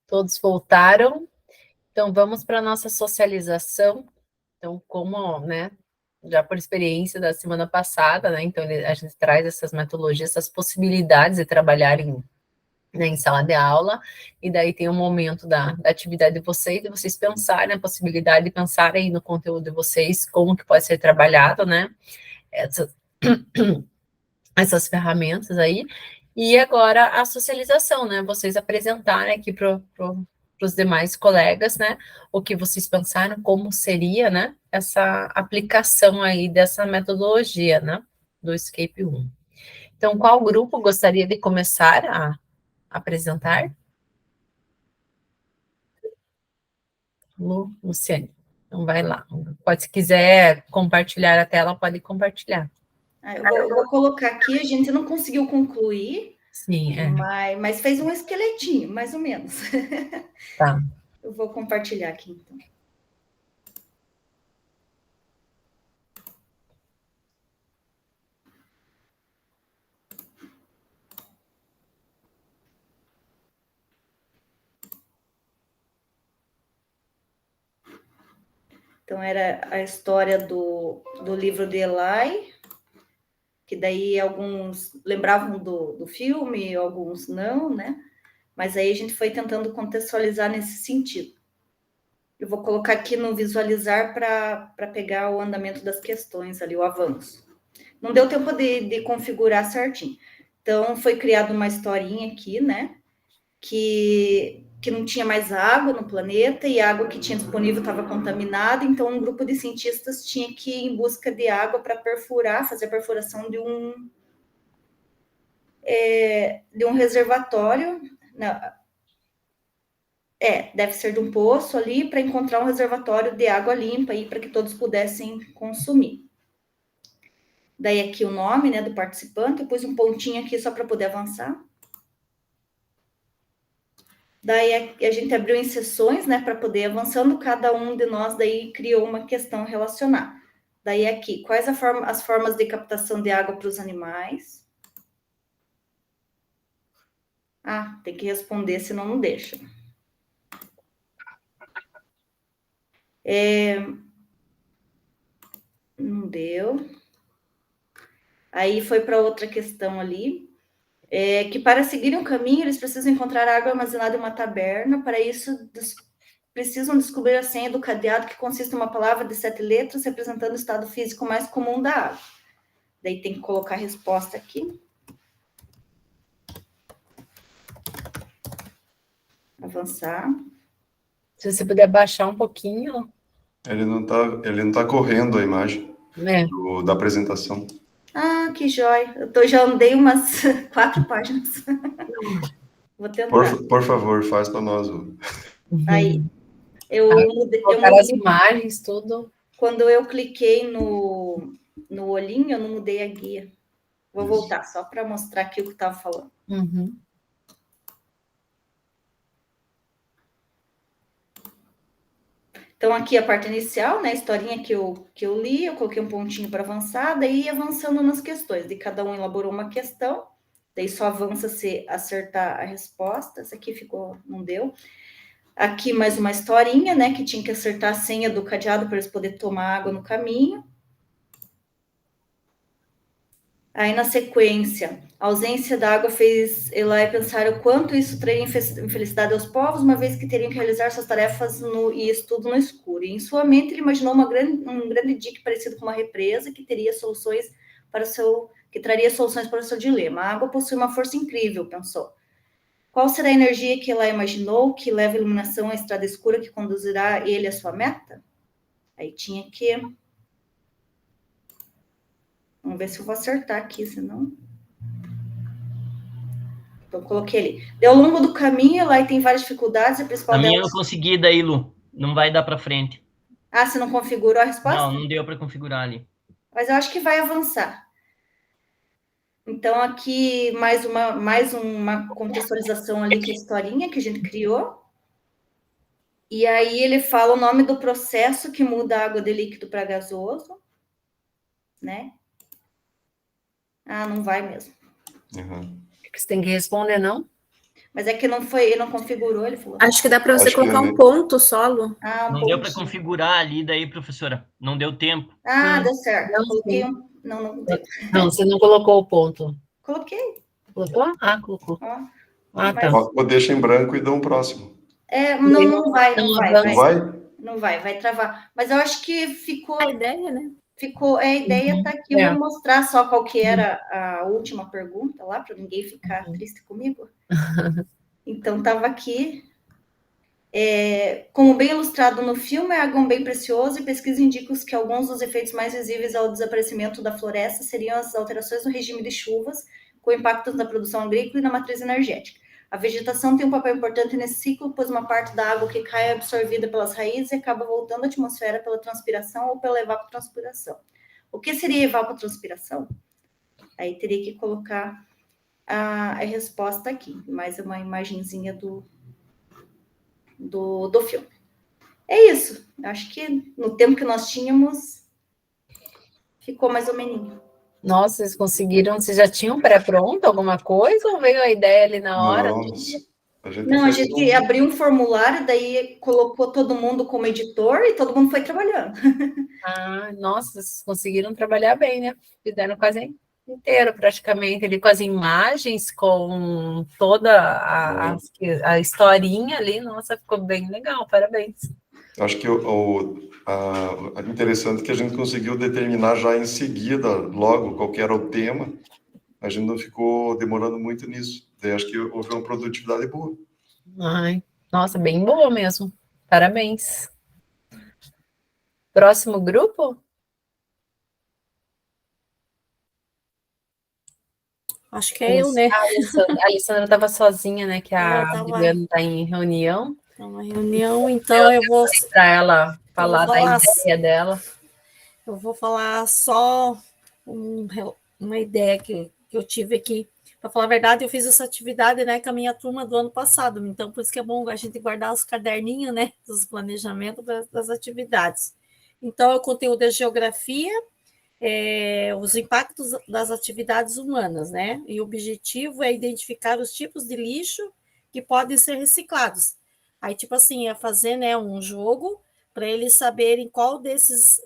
S1: Todos voltaram. Então, vamos para a nossa socialização. Então, como, né, já por experiência da semana passada, né, então a gente traz essas metodologias, essas possibilidades de trabalhar em sala de aula, e daí tem um momento da atividade de vocês pensarem a possibilidade de pensarem no conteúdo de vocês, como que pode ser trabalhado, né, essas ferramentas aí, e agora a socialização, né, vocês apresentarem aqui para os demais colegas, né, o que vocês pensaram, como seria, né, essa aplicação aí dessa metodologia, né, do Escape 1. Então, qual grupo gostaria de começar a apresentar? Luciane. Então, vai lá. Pode, se quiser compartilhar a tela, pode compartilhar.
S8: Eu vou colocar aqui, a gente não conseguiu concluir,
S1: sim,
S8: mas fez um esqueletinho, mais ou menos.
S1: Tá.
S8: Eu vou compartilhar aqui, então. Então, era a história do livro de Eli, que daí alguns lembravam do filme, alguns não, né? Mas aí a gente foi tentando contextualizar nesse sentido. Eu vou colocar aqui no visualizar para pegar o andamento das questões ali, o avanço. Não deu tempo de configurar certinho. Então, foi criada uma historinha aqui, né? Que não tinha mais água no planeta e a água que tinha disponível estava contaminada, então um grupo de cientistas tinha que ir em busca de água para fazer a perfuração de um reservatório. Não, deve ser de um poço ali, para encontrar um reservatório de água limpa aí para que todos pudessem consumir. Daí aqui o nome, né, do participante, eu pus um pontinho aqui só para poder avançar. Daí a gente abriu em sessões, né, para poder ir avançando, cada um de nós daí criou uma questão relacionada. Daí aqui, quais as formas de captação de água para os animais? Ah, tem que responder, senão não deixa. Não deu. Aí foi para outra questão ali. Que para seguirem um caminho, eles precisam encontrar água armazenada em uma taberna. Para isso, precisam descobrir a senha do cadeado, que consiste em uma palavra de 7 letras, representando o estado físico mais comum da água. Daí tem que colocar a resposta aqui. Avançar.
S1: Se você puder baixar um pouquinho.
S13: Ele não tá correndo a imagem da apresentação.
S8: Ah, que jóia. Eu já andei umas 4 páginas. Vou tentar.
S13: Por favor, faz para nós.
S8: Aí, eu mudei
S1: as imagens, tudo.
S8: Quando eu cliquei no olhinho, eu não mudei a guia. Vou voltar, só para mostrar aqui o que eu estava falando.
S1: Uhum.
S8: Então, aqui a parte inicial, né, a historinha que eu li, eu coloquei um pontinho para avançar, daí ia avançando nas questões. De cada um elaborou uma questão, daí só avança se acertar a resposta. Essa aqui não deu. Aqui mais uma historinha, né, que tinha que acertar a senha do cadeado para eles poderem tomar água no caminho. Aí, na sequência, a ausência da água fez Eli pensar o quanto isso traria infelicidade aos povos, uma vez que teriam que realizar suas tarefas e estudo no escuro. E, em sua mente, ele imaginou um grande dique parecido com uma represa que traria soluções para o seu dilema. A água possui uma força incrível, pensou. Qual será a energia que Eli imaginou que leva a iluminação à estrada escura que conduzirá ele à sua meta? Aí tinha que... Vamos ver se eu vou acertar aqui, senão... Então, coloquei ali. Ao longo do caminho, lá tem várias dificuldades, a principal
S11: A minha
S8: delas...
S11: eu consegui daí, Lu. Não vai dar para frente.
S8: Ah, você não configurou a resposta?
S11: Não deu para configurar ali.
S8: Mas eu acho que vai avançar. Então, aqui, mais uma contextualização ali que a historinha que a gente criou. E aí, ele fala o nome do processo que muda a água de líquido para gasoso, né? Ah, não vai mesmo.
S13: Uhum.
S1: Você tem que responder, não?
S8: Mas é que não foi, ele não configurou, ele falou.
S10: Acho que dá para você colocar um ponto solo.
S11: Não deu para configurar ali daí, professora. Não deu tempo.
S8: Deu certo.
S1: Não,
S8: Coloquei
S1: sim.
S8: Não.
S1: Não, você não colocou o ponto.
S8: Coloquei.
S1: Colocou? Colocou.
S8: Tá.
S13: Ou deixa em branco e dá um próximo.
S8: Não vai.
S13: Não
S8: Vai travar. Mas eu acho que ficou...
S5: A ideia, né?
S8: A ideia tá aqui. Eu vou mostrar só qual que era a última pergunta lá, para ninguém ficar triste comigo. Então, estava aqui. Como bem ilustrado no filme, é algo bem precioso e pesquisa indica que alguns dos efeitos mais visíveis ao desaparecimento da floresta seriam as alterações no regime de chuvas, com impactos na produção agrícola e na matriz energética. A vegetação tem um papel importante nesse ciclo, pois uma parte da água que cai é absorvida pelas raízes e acaba voltando à atmosfera pela transpiração ou pela evapotranspiração. O que seria evapotranspiração? Aí teria que colocar a resposta aqui, mais uma imagenzinha do filme. É isso. Acho que no tempo que nós tínhamos, ficou mais ou menos.
S1: Nossa, vocês conseguiram? Vocês já tinham pré-pronto alguma coisa ou veio a ideia ali na hora?
S8: Não, a gente abriu um formulário, daí colocou todo mundo como editor e todo mundo foi trabalhando.
S1: Nossa, vocês conseguiram trabalhar bem, né? Fizeram quase inteiro, praticamente, ali com as imagens, com toda a historinha ali. Nossa, ficou bem legal, parabéns.
S13: Acho que interessante que a gente conseguiu determinar já em seguida, logo, qual que era o tema. A gente não ficou demorando muito nisso. Daí acho que houve uma produtividade boa.
S1: Nossa, bem boa mesmo. Parabéns. Próximo grupo?
S5: Acho que é eu, né?
S1: A Alessandra estava sozinha, né? Que a Adriana está em reunião.
S5: Está uma reunião, então eu vou...
S1: Para ela falar da ideia dela.
S5: Eu vou falar só uma ideia que eu tive aqui. Para falar a verdade, eu fiz essa atividade, né, com a minha turma do ano passado. Então, por isso que é bom a gente guardar os caderninhos, né, dos planejamentos das atividades. Então, o conteúdo é geografia, os impactos das atividades humanas, né? E o objetivo é identificar os tipos de lixo que podem ser reciclados. Aí, tipo assim, é fazer, né, um jogo para eles saberem qual desses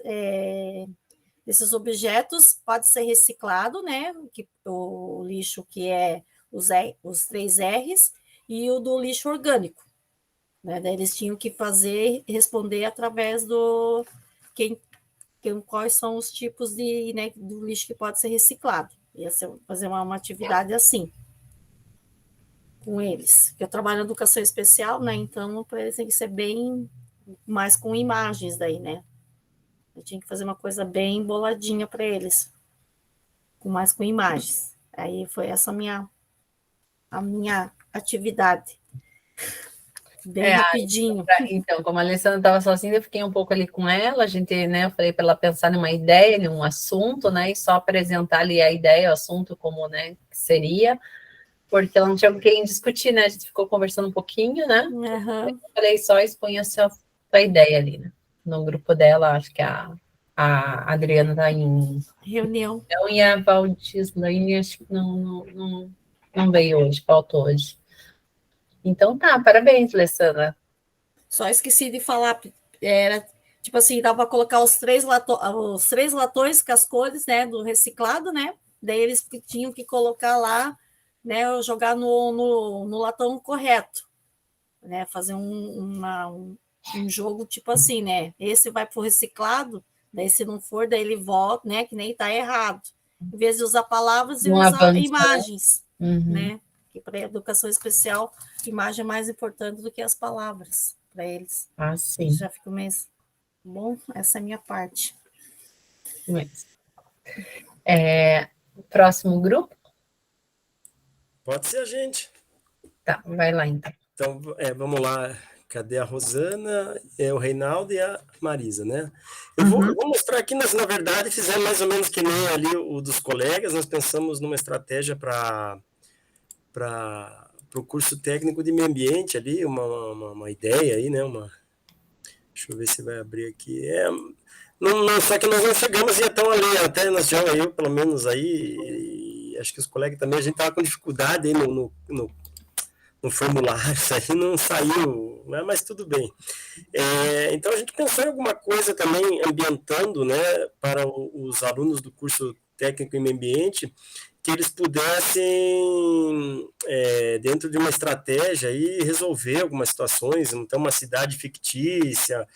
S5: objetos pode ser reciclado, né? O lixo que é os 3 R's e o do lixo orgânico. Né? Daí eles tinham que responder através do quais são os tipos do lixo que pode ser reciclado. Ia fazer uma atividade assim com eles. Eu trabalho em educação especial, né? Então, para eles tem que ser bem mais com imagens daí, né? Eu tinha que fazer uma coisa bem boladinha para eles, mais com imagens. Aí foi essa a minha atividade. Bem rapidinho.
S1: Então, como a Alessandra estava sozinha, eu fiquei um pouco ali com ela, a gente, né, eu falei para ela pensar numa ideia, num assunto, né, e só apresentar ali a ideia, o assunto, como, né, que seria, porque ela não tinha com quem discutir, né, a gente ficou conversando um pouquinho, né, eu falei, só expunha a sua ideia ali, né, no grupo dela, acho que a Adriana está em
S5: reunião,
S1: e a Valdislaine, acho que não veio hoje, faltou hoje. Então tá, parabéns, Alessandra.
S5: Só esqueci de falar, era tipo assim, dava para colocar os três latões com as cores, né, do reciclado, né, daí eles tinham que colocar lá, né, jogar no latão correto, né, fazer um jogo tipo assim, né, esse vai para o reciclado, daí se não for, daí ele volta, né, que nem está errado, em vez de usar palavras, ele usa imagens, né, que para a educação especial, imagem é mais importante do que as palavras para eles.
S1: Sim.
S5: Já fico mesmo. Bom, essa é a minha parte.
S1: Próximo grupo?
S3: Pode ser a gente.
S1: Tá, vai lá então.
S3: Então, vamos lá. Cadê a Rosana, o Reinaldo e a Marisa, né? Eu vou mostrar aqui, nós, na verdade, fizemos mais ou menos que nem ali o dos colegas, nós pensamos numa estratégia para o curso técnico de meio ambiente ali, uma ideia aí, né? Deixa eu ver se vai abrir aqui. Só que nós não chegamos e tão ali, até nós já, eu pelo menos aí, e acho que os colegas também, a gente estava com dificuldade aí no no formulário, isso aí não saiu, né, mas tudo bem. Então, a gente pensou em alguma coisa também ambientando, né, para os alunos do curso técnico em meio ambiente, que eles pudessem, dentro de uma estratégia, aí, resolver algumas situações, então uma cidade fictícia,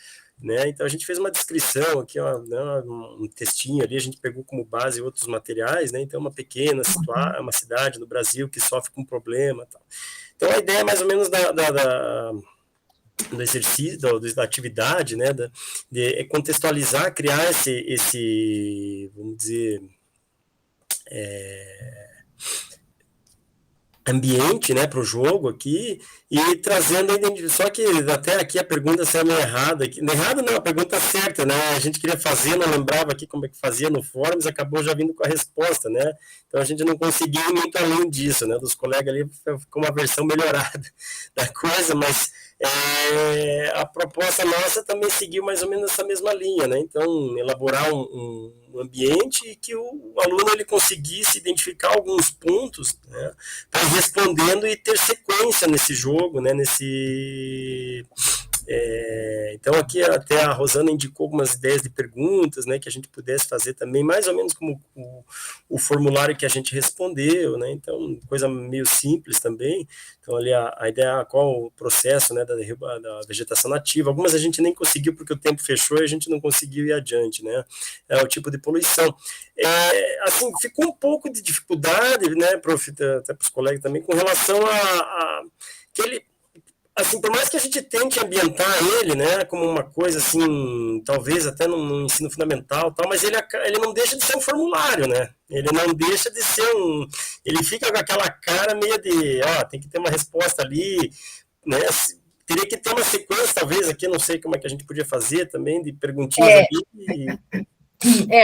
S3: né? Então a gente fez uma descrição aqui, ó, né, um textinho ali, a gente pegou como base outros materiais, né? Então uma pequena uma cidade no Brasil que sofre com problema, tal. Então a ideia mais ou menos do exercício, da atividade, né? De contextualizar, criar esse vamos dizer, ambiente, né, para o jogo aqui, e trazendo, só que até aqui a pergunta saiu meio errada, errada não, a pergunta certa, né, a gente queria fazer, não lembrava aqui como é que fazia no Forms, acabou já vindo com a resposta, né, então a gente não conseguiu ir muito além disso, né, dos colegas ali, ficou uma versão melhorada da coisa, mas a proposta nossa também seguiu mais ou menos essa mesma linha, né, então elaborar um ambiente e que o aluno ele conseguisse identificar alguns pontos, né, para ir respondendo e ter sequência nesse jogo, né, então aqui até a Rosana indicou algumas ideias de perguntas, né, que a gente pudesse fazer também, mais ou menos como o formulário que a gente respondeu, né, então coisa meio simples também. Então ali a ideia é qual o processo, né, da vegetação nativa. Algumas a gente nem conseguiu porque o tempo fechou e a gente não conseguiu ir adiante, né, o tipo de poluição. Assim, ficou um pouco de dificuldade, né, prof, até para os colegas também, com relação a que ele, assim, por mais que a gente tente ambientar ele, né, como uma coisa assim, talvez até no ensino fundamental, tal, mas ele não deixa de ser um formulário, né? Ele não deixa de ser ele fica com aquela cara meio de, tem que ter uma resposta ali, né? Teria que ter uma sequência, talvez aqui, não sei como é que a gente podia fazer também, de perguntinhas ali.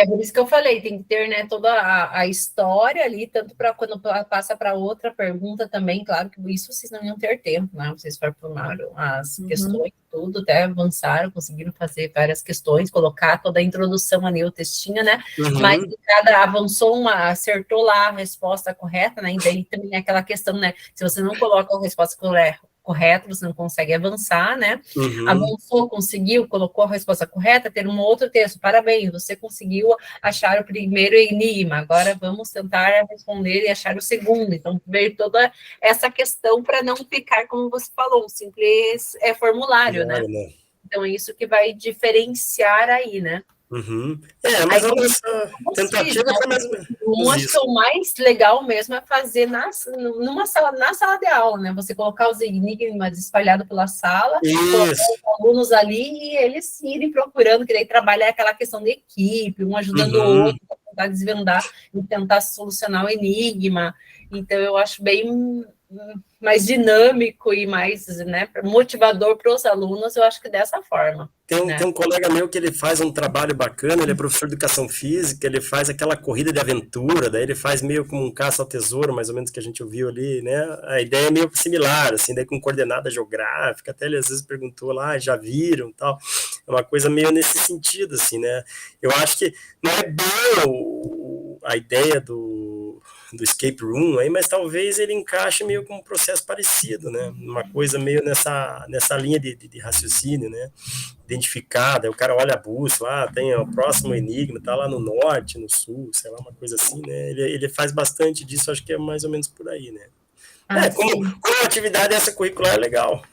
S1: Por isso que eu falei, tem que ter, né, toda a história ali, tanto para quando passa para outra pergunta também, claro que isso vocês não iam ter tempo, né? Vocês formaram as questões, tudo, até avançaram, conseguiram fazer várias questões, colocar toda a introdução ali, o textinho, né? Mas cada avançou acertou lá a resposta correta, né? E daí também é aquela questão, né? Se você não coloca a resposta correta, você não consegue avançar, né? Avançou, conseguiu, colocou a resposta correta, ter um outro texto, parabéns, você conseguiu achar o primeiro enigma, agora vamos tentar responder e achar o segundo. Então, veio toda essa questão para não ficar, como você falou, um simples formulário, né? Então, é isso que vai diferenciar aí, né?
S3: Mas a nossa tentativa foi mais ou menos
S1: acho que o mais legal mesmo é fazer na sala de aula, né? Você colocar os enigmas espalhados pela sala, colocar os alunos ali e eles irem procurando, que daí trabalhar aquela questão de equipe, um ajudando o outro para tentar desvendar e tentar solucionar o enigma. Então, eu acho bem mais dinâmico e mais, né, motivador para os alunos, eu acho que dessa forma.
S3: Tem um colega meu que ele faz um trabalho bacana, ele é professor de educação física, ele faz aquela corrida de aventura, daí ele faz meio como um caça ao tesouro, mais ou menos que a gente ouviu ali, né? A ideia é meio similar, assim, daí com coordenada geográfica, até ele às vezes perguntou lá, já viram, tal, é uma coisa meio nesse sentido, assim, né? Eu acho que não é bem a ideia do escape room aí, mas talvez ele encaixe meio com um processo parecido, né? Uma coisa meio nessa linha de raciocínio, né? Identificada, o cara olha a bússola, tem o próximo enigma, tá lá no norte, no sul, sei lá, uma coisa assim, né? Ele faz bastante disso, acho que é mais ou menos por aí, né? Como atividade essa curricular é legal.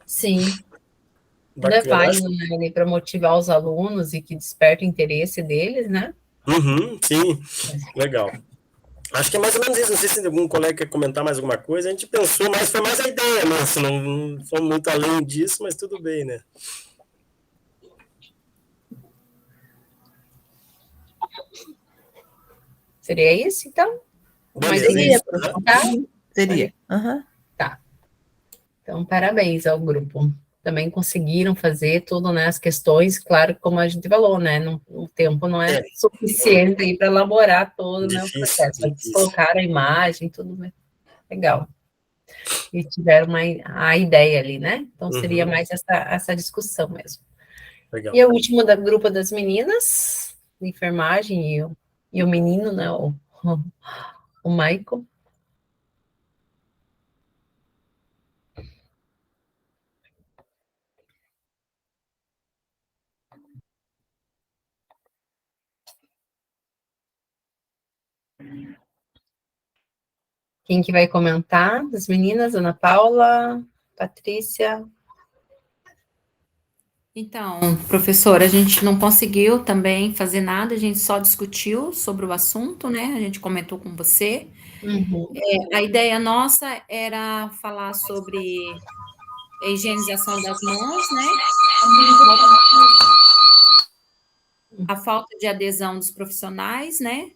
S1: Sim.
S3: Bacana.
S1: Levar para motivar os alunos e que desperta o interesse deles, né?
S3: Sim, legal. Acho que é mais ou menos isso. Não sei se algum colega quer comentar mais alguma coisa. A gente pensou, mas foi mais a ideia, né? Se não foi muito além disso, mas tudo bem, né?
S1: Seria isso, então?
S9: Seria. Seria.
S1: Tá. Então, parabéns ao grupo. Também conseguiram fazer tudo, né? As questões, claro, como a gente falou, né? O tempo não é suficiente aí para elaborar todo, né, o processo. Mas colocaram a imagem, tudo legal. E tiveram a ideia ali, né? Então, seria mais essa discussão mesmo.
S3: Legal.
S1: E o último do grupo das meninas, de enfermagem, e o menino, né? O Michael. Quem que vai comentar? Das meninas, Ana Paula, Patrícia.
S7: Então, professora, a gente não conseguiu também fazer nada, a gente só discutiu sobre o assunto, né? A gente comentou com você. A ideia nossa era falar sobre a higienização das mãos, né? A falta de adesão dos profissionais, né?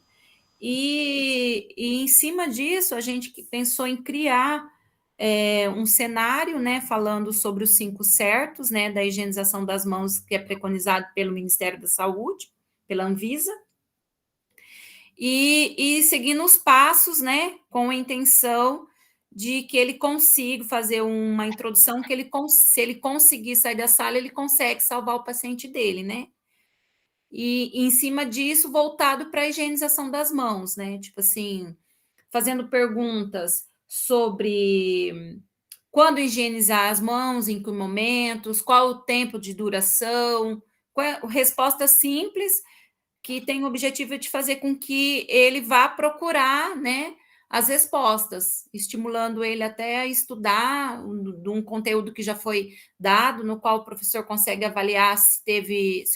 S7: E em cima disso, a gente pensou em criar um cenário, né, falando sobre os 5 certos, né, da higienização das mãos, que é preconizado pelo Ministério da Saúde, pela Anvisa, e seguindo os passos, né, com a intenção de que ele consiga fazer uma introdução, que se ele conseguir sair da sala, ele consegue salvar o paciente dele, né? E em cima disso, voltado para a higienização das mãos, né? Tipo assim, fazendo perguntas sobre quando higienizar as mãos, em que momentos, qual o tempo de duração, resposta simples, que tem o objetivo de fazer com que ele vá procurar, né, as respostas, estimulando ele até a estudar de um conteúdo que já foi dado, no qual o professor consegue avaliar se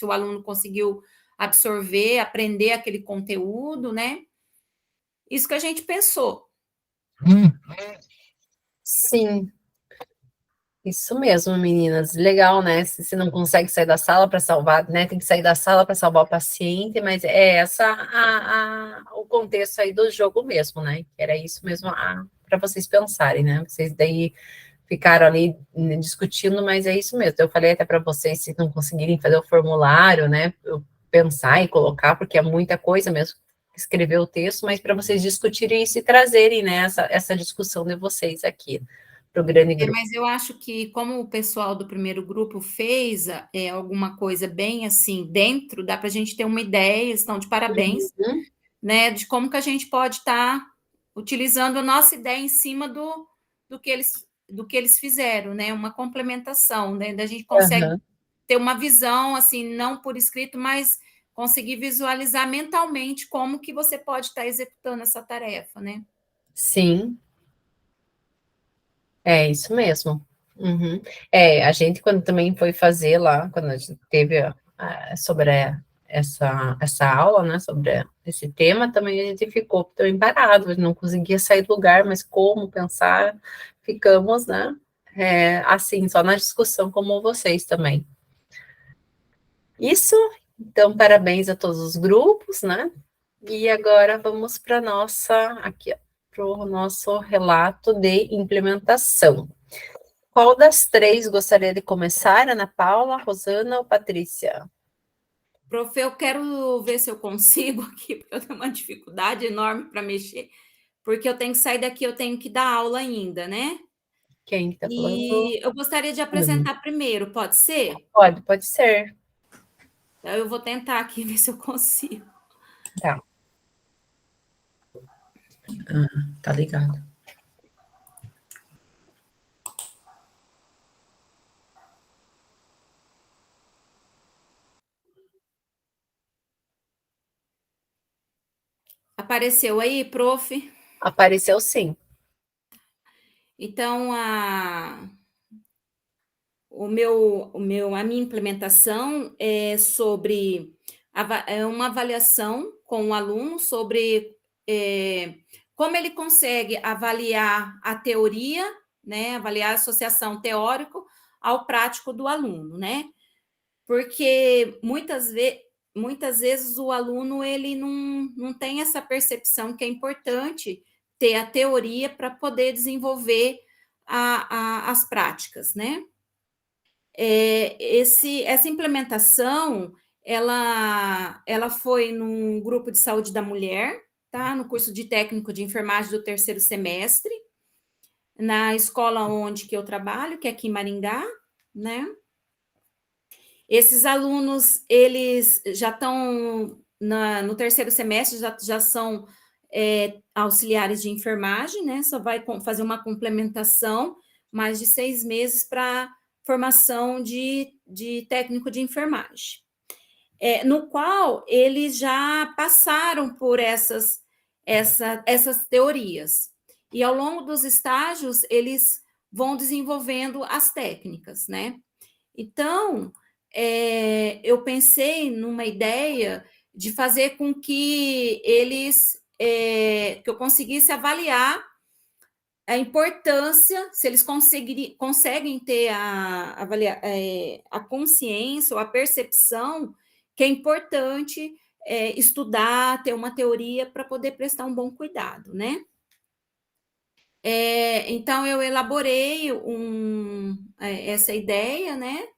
S7: o aluno conseguiu absorver, aprender aquele conteúdo, né? Isso que a gente pensou.
S1: Sim. Isso mesmo, meninas. Legal, né? Se você não consegue sair da sala para salvar, né? Tem que sair da sala para salvar o paciente, mas é o contexto aí do jogo mesmo, né? Era isso mesmo para vocês pensarem, né? Vocês daí ficaram ali discutindo, mas é isso mesmo. Eu falei até para vocês, se não conseguirem fazer o formulário, né? Eu pensar e colocar, porque é muita coisa mesmo, escrever o texto, mas para vocês discutirem isso e trazerem, né? Essa discussão de vocês aqui. Pro grande grupo.
S7: Mas eu acho que, como o pessoal do primeiro grupo fez alguma coisa bem assim dentro, dá para a gente ter uma ideia, estão de parabéns, né? De como que a gente pode estar utilizando a nossa ideia em cima do que eles fizeram, né? Uma complementação, né? Da gente consegue ter uma visão, assim, não por escrito, mas conseguir visualizar mentalmente como que você pode estar executando essa tarefa, né?
S1: Sim. É isso mesmo. A gente, quando também foi fazer lá, quando a gente teve sobre essa aula, né, sobre esse tema, também a gente ficou também parado, não conseguia sair do lugar, mas como pensar, ficamos, né, assim, só na discussão como vocês também. Isso, então, parabéns a todos os grupos, né, e agora vamos para o nosso relato de implementação. Qual das 3 gostaria de começar? Ana Paula, Rosana ou Patrícia?
S7: Prof, eu quero ver se eu consigo aqui, porque eu tenho uma dificuldade enorme para mexer, porque eu tenho que sair daqui, eu tenho que dar aula ainda, né?
S1: Quem está falando?
S7: E eu gostaria de apresentar primeiro, pode ser?
S1: Pode ser.
S7: Então, eu vou tentar aqui ver se eu consigo.
S1: Tá. Tá ligado.
S7: Apareceu aí, prof?
S1: Apareceu sim.
S7: Então, a minha implementação é sobre uma avaliação com o aluno sobre como ele consegue avaliar a teoria, né, avaliar a associação teórico ao prático do aluno, né? Porque muitas vezes o aluno ele não tem essa percepção que é importante ter a teoria para poder desenvolver as práticas, né? Essa implementação, ela foi num grupo de saúde da mulher, tá? No curso de técnico de enfermagem do 3º semestre, na escola onde que eu trabalho, que é aqui em Maringá, né? Esses alunos, eles já estão no 3º semestre, já são auxiliares de enfermagem, né? Só vai fazer uma complementação, mais de 6 meses para formação de técnico de enfermagem, no qual eles já passaram por essas teorias. E ao longo dos estágios, eles vão desenvolvendo as técnicas, né? Então, eu pensei numa ideia de fazer com que que eu conseguisse avaliar a importância, se eles conseguem ter a consciência ou a percepção que é importante estudar, ter uma teoria para poder prestar um bom cuidado, né? Então, eu elaborei essa ideia, né?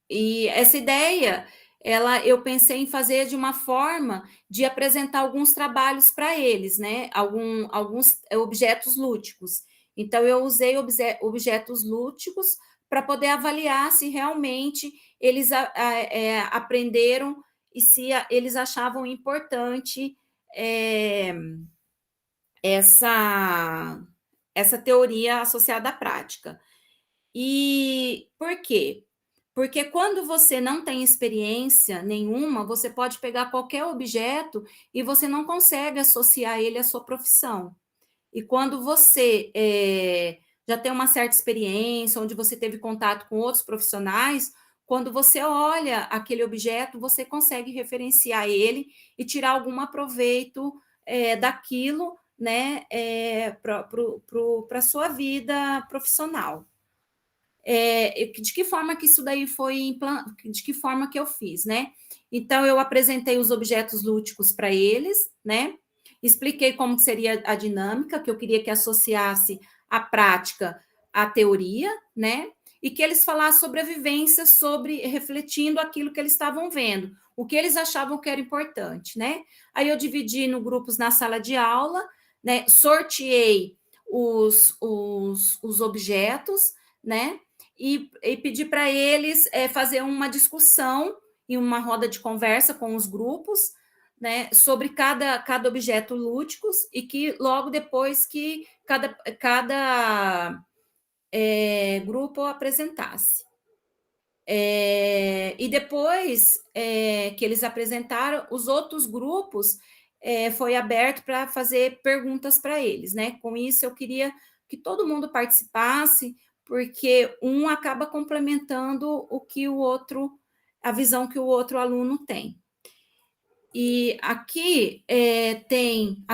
S7: E essa ideia, eu pensei em fazer de uma forma de apresentar alguns trabalhos para eles, né? Alguns objetos lúdicos. Então, eu usei objetos lúdicos para poder avaliar se realmente eles aprenderam e se eles achavam importante essa teoria associada à prática. E por quê? Porque quando você não tem experiência nenhuma, você pode pegar qualquer objeto e você não consegue associar ele à sua profissão. E quando você já tem uma certa experiência, onde você teve contato com outros profissionais, quando você olha aquele objeto, você consegue referenciar ele e tirar algum proveito daquilo, né, para a sua vida profissional. De que forma que isso daí de que forma que eu fiz, né? Então, eu apresentei os objetos lúdicos para eles, né? Expliquei como seria a dinâmica, que eu queria que associasse a prática à teoria, né? E que eles falassem sobre a vivência, refletindo aquilo que eles estavam vendo, o que eles achavam que era importante, né? Aí eu dividi no grupos na sala de aula, né? Sorteei os objetos, né? E pedi para eles fazer uma discussão e uma roda de conversa com os grupos, né, sobre cada objeto lúdico, e que logo depois que cada grupo apresentasse. E depois que eles apresentaram, os outros grupos foi aberto para fazer perguntas para eles, né? Com isso, eu queria que todo mundo participasse, porque um acaba complementando a visão que o outro aluno tem. E aqui tem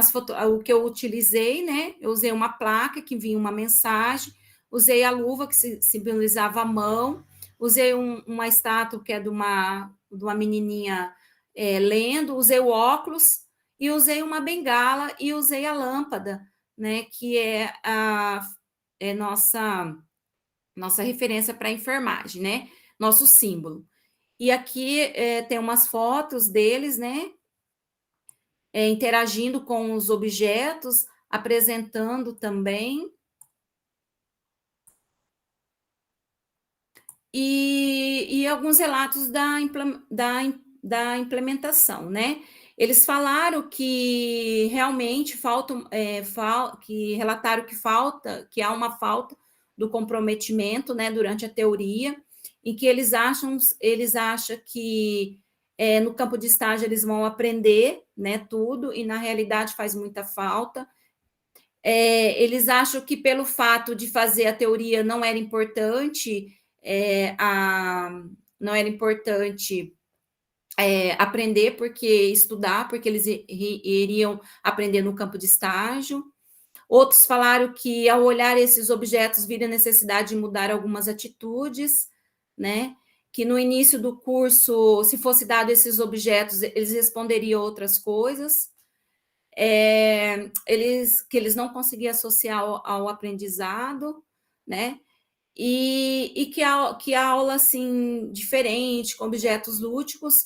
S7: o que eu utilizei, né? Eu usei uma placa que vinha uma mensagem, usei a luva que simbolizava a mão, usei uma estátua que é de uma menininha lendo, usei o óculos e usei uma bengala e usei a lâmpada, né? Que é nossa referência para a enfermagem, né? Nosso símbolo. E aqui tem umas fotos deles, né? Interagindo com os objetos, apresentando também. E alguns relatos da implementação, né? Eles falaram que realmente relataram que há uma falta do comprometimento, né, durante a teoria, e que eles acham que no campo de estágio eles vão aprender, né, tudo, e na realidade faz muita falta. Eles acham que pelo fato de fazer a teoria não era importante, aprender, estudar, porque eles iriam aprender no campo de estágio. Outros falaram que, ao olhar esses objetos, viram a necessidade de mudar algumas atitudes, né? Que no início do curso, se fosse dado esses objetos, eles responderiam outras coisas, que eles não conseguiam associar ao aprendizado, né? E que a aula, assim, diferente, com objetos lúdicos,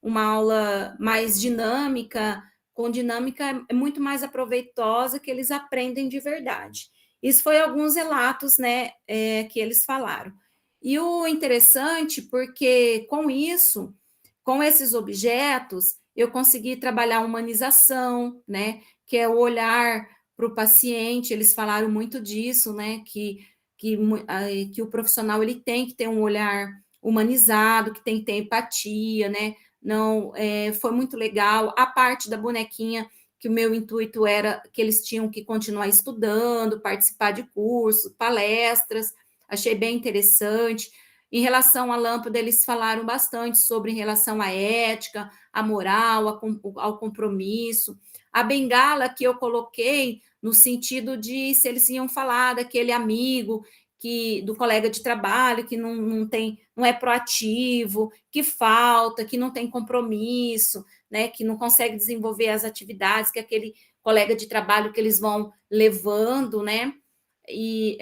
S7: uma aula mais dinâmica, com dinâmica é muito mais aproveitosa, que eles aprendem de verdade. Isso foi alguns relatos, né, que eles falaram. E o interessante, porque com isso, com esses objetos, eu consegui trabalhar a humanização, né, que é o olhar para o paciente. Eles falaram muito disso, né, que o profissional ele tem que ter um olhar humanizado, que tem que ter empatia, né, não foi muito legal. A parte da bonequinha, que o meu intuito era que eles tinham que continuar estudando, participar de cursos, palestras, achei bem interessante. Em relação à lâmpada, eles falaram bastante sobre em relação à ética, à moral, ao compromisso. A bengala que eu coloquei no sentido de se eles iam falar daquele amigo do colega de trabalho que não é proativo, que falta, que não tem compromisso, né, que não consegue desenvolver as atividades que aquele colega de trabalho que eles vão levando, né, e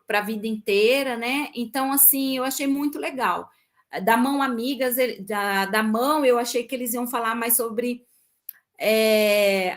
S7: para a vida inteira, né? Então, assim, eu achei muito legal. Da Mão Amigas, da Mão, eu achei que eles iam falar mais sobre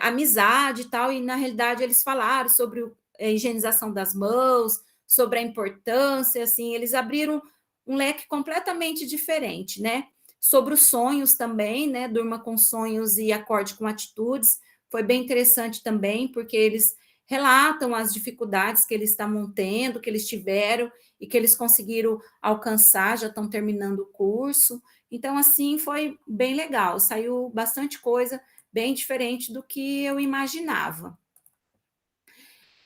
S7: amizade e tal, e na realidade eles falaram sobre a higienização das mãos, sobre a importância, assim, eles abriram um leque completamente diferente, né? Sobre os sonhos também, né? Durma com sonhos e acorde com atitudes, foi bem interessante também, porque eles relatam as dificuldades que eles estavam tendo, que eles tiveram e que eles conseguiram alcançar, já estão terminando o curso. Então, assim, foi bem legal, saiu bastante coisa bem diferente do que eu imaginava.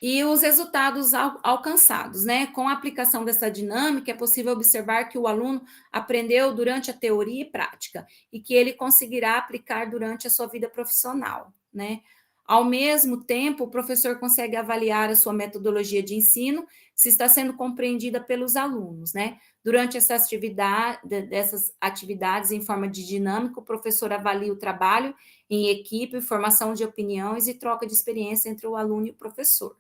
S7: E os resultados alcançados, né? Com a aplicação dessa dinâmica, é possível observar que o aluno aprendeu durante a teoria e prática e que ele conseguirá aplicar durante a sua vida profissional, né? Ao mesmo tempo, o professor consegue avaliar a sua metodologia de ensino, se está sendo compreendida pelos alunos, né? Durante dessas atividades em forma de dinâmica, o professor avalia o trabalho em equipe, formação de opiniões e troca de experiência entre o aluno e o professor.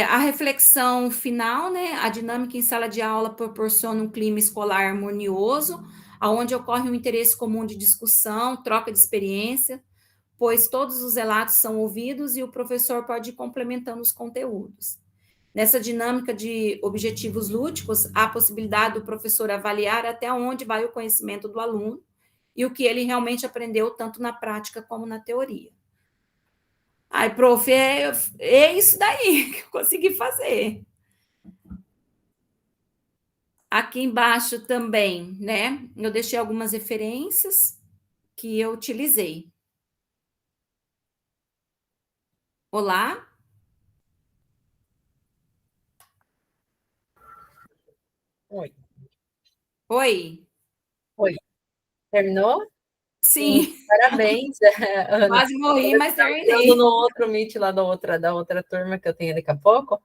S7: A reflexão final, né? A dinâmica em sala de aula proporciona um clima escolar harmonioso, onde ocorre um interesse comum de discussão, troca de experiência, pois todos os relatos são ouvidos e o professor pode ir complementando os conteúdos. Nessa dinâmica de objetivos lúdicos, há a possibilidade do professor avaliar até onde vai o conhecimento do aluno e o que ele realmente aprendeu, tanto na prática como na teoria. Ai, prof, é isso daí que eu consegui fazer. Aqui embaixo também, né? Eu deixei algumas referências que eu utilizei. Olá?
S1: Oi.
S7: Oi.
S1: Oi. Terminou?
S7: Sim.
S1: Parabéns, Ana.
S7: Quase morri, mas terminei.
S1: No outro meet lá da outra turma que eu tenho daqui a pouco.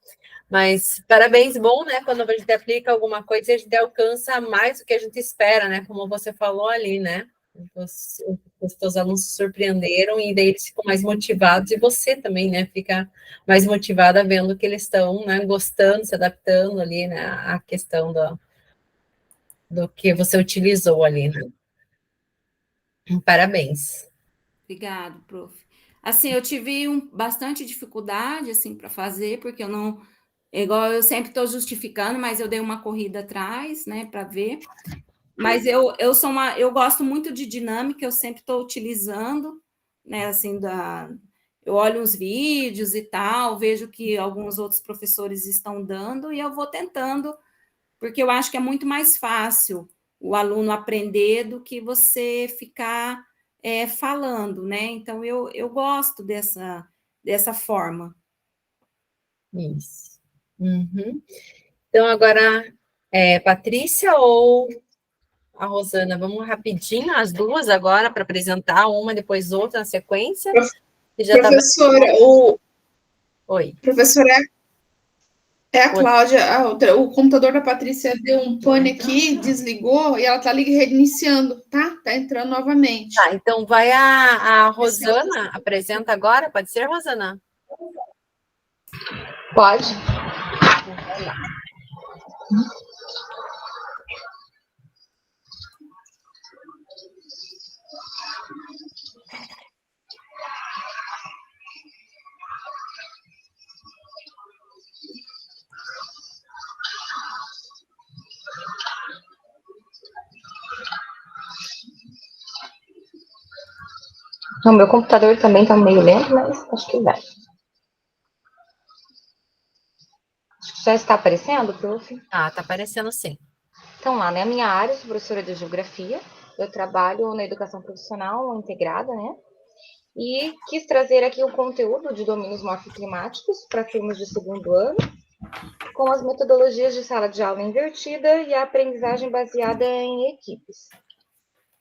S1: Mas parabéns, bom, né? Quando a gente aplica alguma coisa, a gente alcança mais do que a gente espera, né? Como você falou ali, né? Os teus alunos se surpreenderam e daí eles ficam mais motivados, e você também, né? Fica mais motivada vendo que eles estão, né, gostando, se adaptando ali, né? A questão do que você utilizou ali, né? Parabéns.
S7: Obrigado, prof. Assim, eu tive bastante dificuldade, assim, para fazer, porque eu não... Igual eu sempre estou justificando, mas eu dei uma corrida atrás, né, para ver. Mas eu gosto muito de dinâmica, eu sempre estou utilizando, né, assim, eu olho uns vídeos e tal, vejo que alguns outros professores estão dando e eu vou tentando, porque eu acho que é muito mais fácil o aluno aprender do que você ficar falando, né? Então, eu gosto dessa forma.
S1: Isso. Uhum. Então, agora, Patrícia ou a Rosana? Vamos rapidinho, as duas agora, para apresentar uma, depois outra na sequência.
S4: Professora,
S1: Oi.
S4: Professora, a Cláudia, o computador da Patrícia deu um pane aqui, desligou, e ela está ali reiniciando, tá? Está entrando novamente.
S1: Tá, então vai a Rosana, apresenta agora, pode ser, Rosana?
S10: Pode.
S1: Então, vai lá.
S10: O meu computador também está meio lento, mas acho que vai. Acho que já está aparecendo, prof?
S1: Ah, está aparecendo sim.
S10: Então, lá na minha área, eu sou professora de geografia, eu trabalho na educação profissional integrada, né? E quis trazer aqui o conteúdo de domínios morfoclimáticos para turmas de segundo ano, com as metodologias de sala de aula invertida e a aprendizagem baseada em equipes.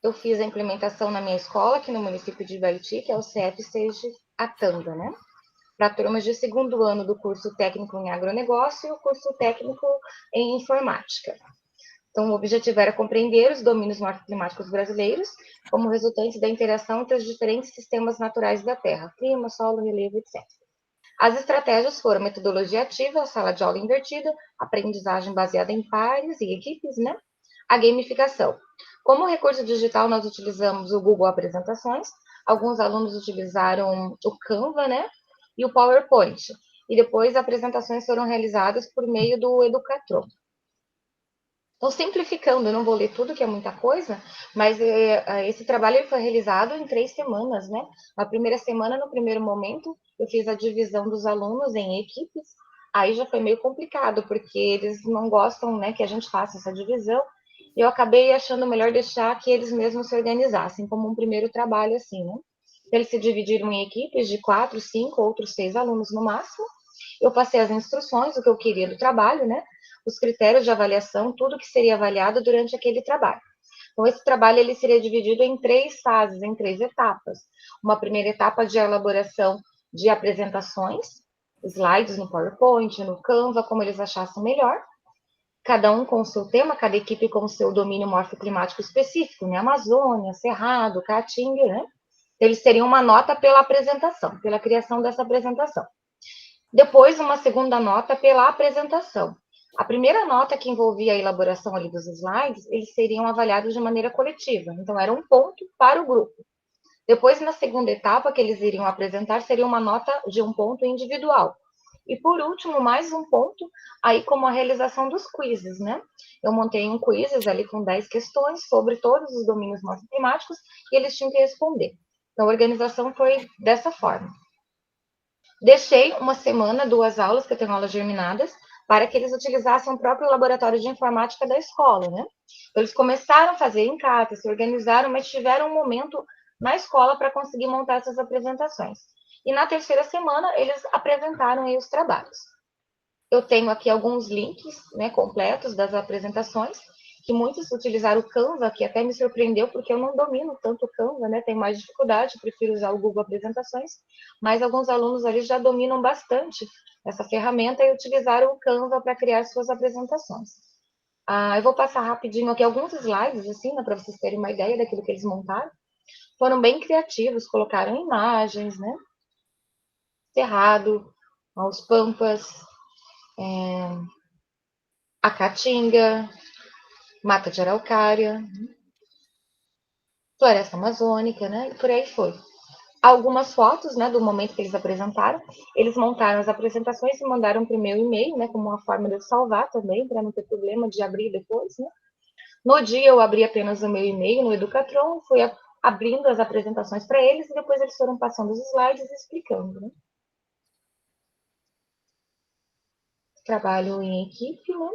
S10: Eu fiz a implementação na minha escola, aqui no município de Ibaiti, que é o CF Sege Atanda, né? Para turmas de segundo ano do curso técnico em agronegócio e o curso técnico em informática. Então, o objetivo era compreender os domínios morfoclimáticos brasileiros como resultantes da interação entre os diferentes sistemas naturais da Terra, clima, solo, relevo, etc. As estratégias foram metodologia ativa, sala de aula invertida, aprendizagem baseada em pares e equipes, né? A gamificação. Como recurso digital, nós utilizamos o Google Apresentações, alguns alunos utilizaram o Canva, né? E o PowerPoint. E depois, apresentações foram realizadas por meio do Educatron. Então, simplificando, eu não vou ler tudo, que é muita coisa, mas esse trabalho ele foi realizado em 3 semanas, né? Na primeira semana, no primeiro momento, eu fiz a divisão dos alunos em equipes, aí já foi meio complicado, porque eles não gostam, né, que a gente faça essa divisão, e eu acabei achando melhor deixar que eles mesmos se organizassem, como um primeiro trabalho, assim, né? Eles se dividiram em equipes de 4, 5, outros 6 alunos no máximo. Eu passei as instruções, o que eu queria do trabalho, né? Os critérios de avaliação, tudo que seria avaliado durante aquele trabalho. Então, esse trabalho ele seria dividido em 3 fases, em 3 etapas. Uma primeira etapa de elaboração de apresentações, slides no PowerPoint, no Canva, como eles achassem melhor. Cada um com o seu tema, cada equipe com o seu domínio morfoclimático específico, né? Amazônia, Cerrado, Caatinga, né? Eles teriam uma nota pela apresentação, pela criação dessa apresentação. Depois, uma segunda nota pela apresentação. A primeira nota, que envolvia a elaboração ali dos slides, eles seriam avaliados de maneira coletiva. Então, era um ponto para o grupo. Depois, na segunda etapa, que eles iriam apresentar, seria uma nota de um ponto individual. E, por último, mais um ponto, aí como a realização dos quizzes, né? Eu montei um quizzes ali com 10 questões sobre todos os domínios morfoclimáticos e eles tinham que responder. Então, a organização foi dessa forma. Deixei uma semana, 2 aulas, que eu tenho aulas germinadas, para que eles utilizassem o próprio laboratório de informática da escola, né? Então, eles começaram a fazer em casa, se organizaram, mas tiveram um momento na escola para conseguir montar essas apresentações. E na terceira semana, eles apresentaram aí os trabalhos. Eu tenho aqui alguns links, né, completos das apresentações, que muitos utilizaram o Canva, que até me surpreendeu, porque eu não domino tanto o Canva, né, tenho mais dificuldade, prefiro usar o Google Apresentações, mas alguns alunos ali já dominam bastante essa ferramenta e utilizaram o Canva para criar suas apresentações. Eu vou passar rapidinho aqui alguns slides, assim, né, para vocês terem uma ideia daquilo que eles montaram. Foram bem criativos, colocaram imagens, né, Cerrado, os Pampas, a Caatinga, Mata de Araucária, Floresta Amazônica, né? E por aí foi. Algumas fotos, né, do momento que eles apresentaram. Eles montaram as apresentações e mandaram para o meu e-mail, né, como uma forma de eu salvar também, para não ter problema de abrir depois, né? No dia eu abri apenas o meu e-mail no Educatron, fui abrindo as apresentações para eles e depois eles foram passando os slides e explicando, né? Trabalho em equipe, né?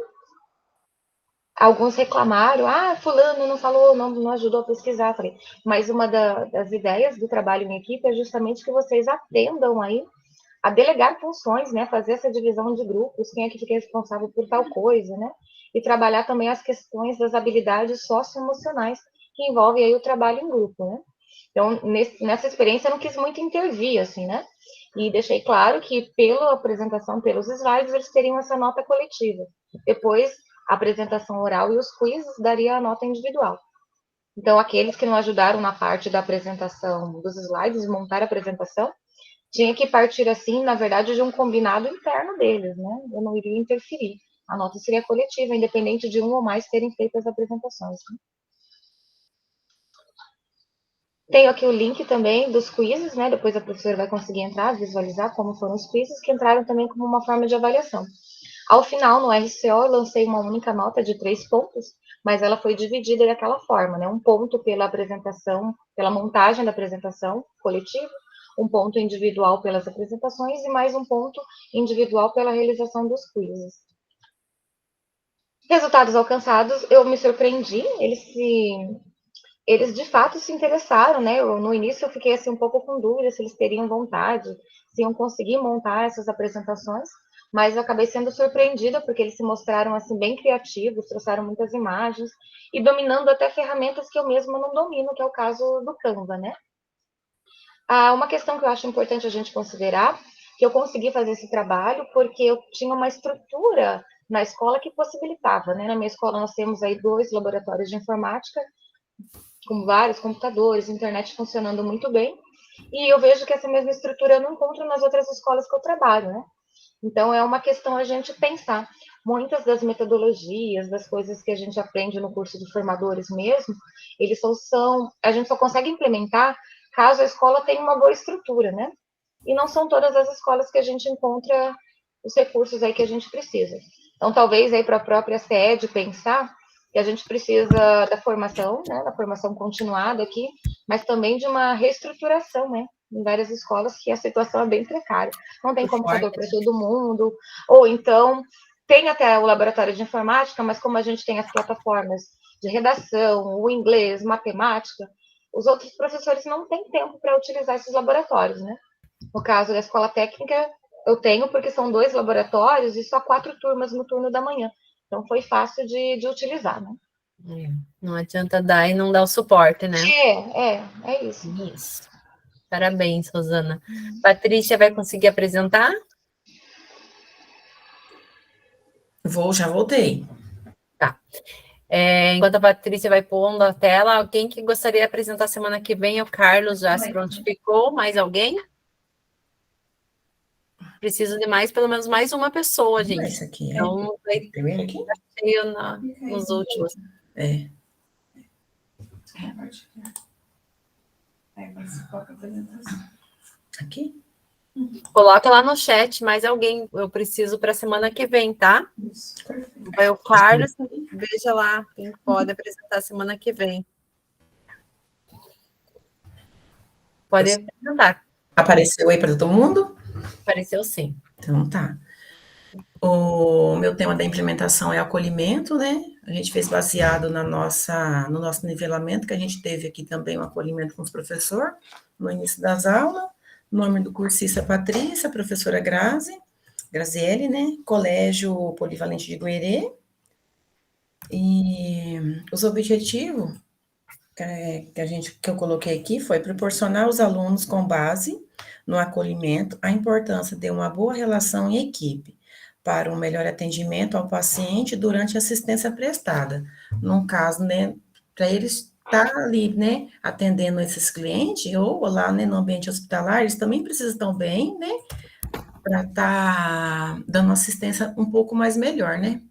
S10: Alguns reclamaram, fulano não falou, não ajudou a pesquisar. Falei, mas uma das ideias do trabalho em equipe é justamente que vocês aprendam aí a delegar funções, né? Fazer essa divisão de grupos, quem é que fica responsável por tal coisa, né? E trabalhar também as questões das habilidades socioemocionais que envolvem aí o trabalho em grupo, né? Então, nessa experiência, eu não quis muito intervir, assim, né? E deixei claro que, pela apresentação, pelos slides, eles teriam essa nota coletiva. Depois, a apresentação oral e os quizzes daria a nota individual. Então, aqueles que não ajudaram na parte da apresentação dos slides, montar a apresentação, tinha que partir, assim, na verdade, de um combinado interno deles, né? Eu não iria interferir. A nota seria coletiva, independente de um ou mais terem feito as apresentações. Né? Tenho aqui o link também dos quizzes, né? Depois a professora vai conseguir entrar, visualizar como foram os quizzes, que entraram também como uma forma de avaliação. Ao final, no RCO, eu lancei uma única nota de 3 pontos, mas ela foi dividida daquela forma, né? Um ponto pela apresentação, pela montagem da apresentação coletiva, um ponto individual pelas apresentações e mais um ponto individual pela realização dos quizzes. Resultados alcançados, eu me surpreendi, eles de fato se interessaram, né? No início eu fiquei assim um pouco com dúvida se eles teriam vontade, se iam conseguir montar essas apresentações, mas eu acabei sendo surpreendida porque eles se mostraram assim bem criativos, trouxeram muitas imagens e dominando até ferramentas que eu mesma não domino, que é o caso do Canva, né? Uma questão que eu acho importante a gente considerar, que eu consegui fazer esse trabalho porque eu tinha uma estrutura na escola que possibilitava, né? Na minha escola nós temos aí 2 laboratórios de informática, com vários computadores, internet funcionando muito bem, e eu vejo que essa mesma estrutura eu não encontro nas outras escolas que eu trabalho, né? Então, é uma questão a gente pensar. Muitas das metodologias, das coisas que a gente aprende no curso de formadores mesmo, eles a gente só consegue implementar caso a escola tenha uma boa estrutura, né? E não são todas as escolas que a gente encontra os recursos aí que a gente precisa. Então, talvez aí para a própria sede pensar que a gente precisa da formação, né, da formação continuada aqui, mas também de uma reestruturação, né, em várias escolas que a situação é bem precária. Não tem computador para todo mundo, ou então tem até o laboratório de informática, mas como a gente tem as plataformas de redação, o inglês, matemática, os outros professores não têm tempo para utilizar esses laboratórios, né? No caso da escola técnica, eu tenho porque são 2 laboratórios e só 4 turmas no turno da manhã. Então, foi fácil de utilizar, né?
S1: Não adianta dar e não dar o suporte, né?
S10: É isso.
S1: Isso. Parabéns, Rosana. Patrícia vai conseguir apresentar?
S9: Já voltei.
S1: Tá. Enquanto a Patrícia vai pondo a tela, alguém que gostaria de apresentar semana que vem? O Carlos já se prontificou. Mais alguém? Preciso de pelo menos mais uma pessoa, gente.
S9: Esse aqui,
S1: então,
S9: primeiro aqui?
S1: Cheio nos últimos.
S9: Aqui?
S1: Coloca lá no chat mais alguém. Eu preciso para a semana que vem, tá? Vai o Carlos, veja lá quem pode apresentar semana que vem. Pode apresentar.
S9: Apareceu aí para todo mundo?
S1: Apareceu sim.
S9: Então tá. O meu tema da implementação é acolhimento, né? A gente fez baseado no nosso nivelamento, que a gente teve aqui também um acolhimento com os professores no início das aulas. Nome do cursista Patrícia, professora Graziele, né? Colégio Polivalente de Guerê. E os objetivos que eu coloquei aqui foi proporcionar aos alunos com base no acolhimento a importância de uma boa relação em equipe para um melhor atendimento ao paciente durante a assistência prestada. No caso, né, para eles estar ali, né, atendendo esses clientes, ou lá, né, no ambiente hospitalar, eles também precisam estar bem, né, para estar dando assistência um pouco mais melhor, né.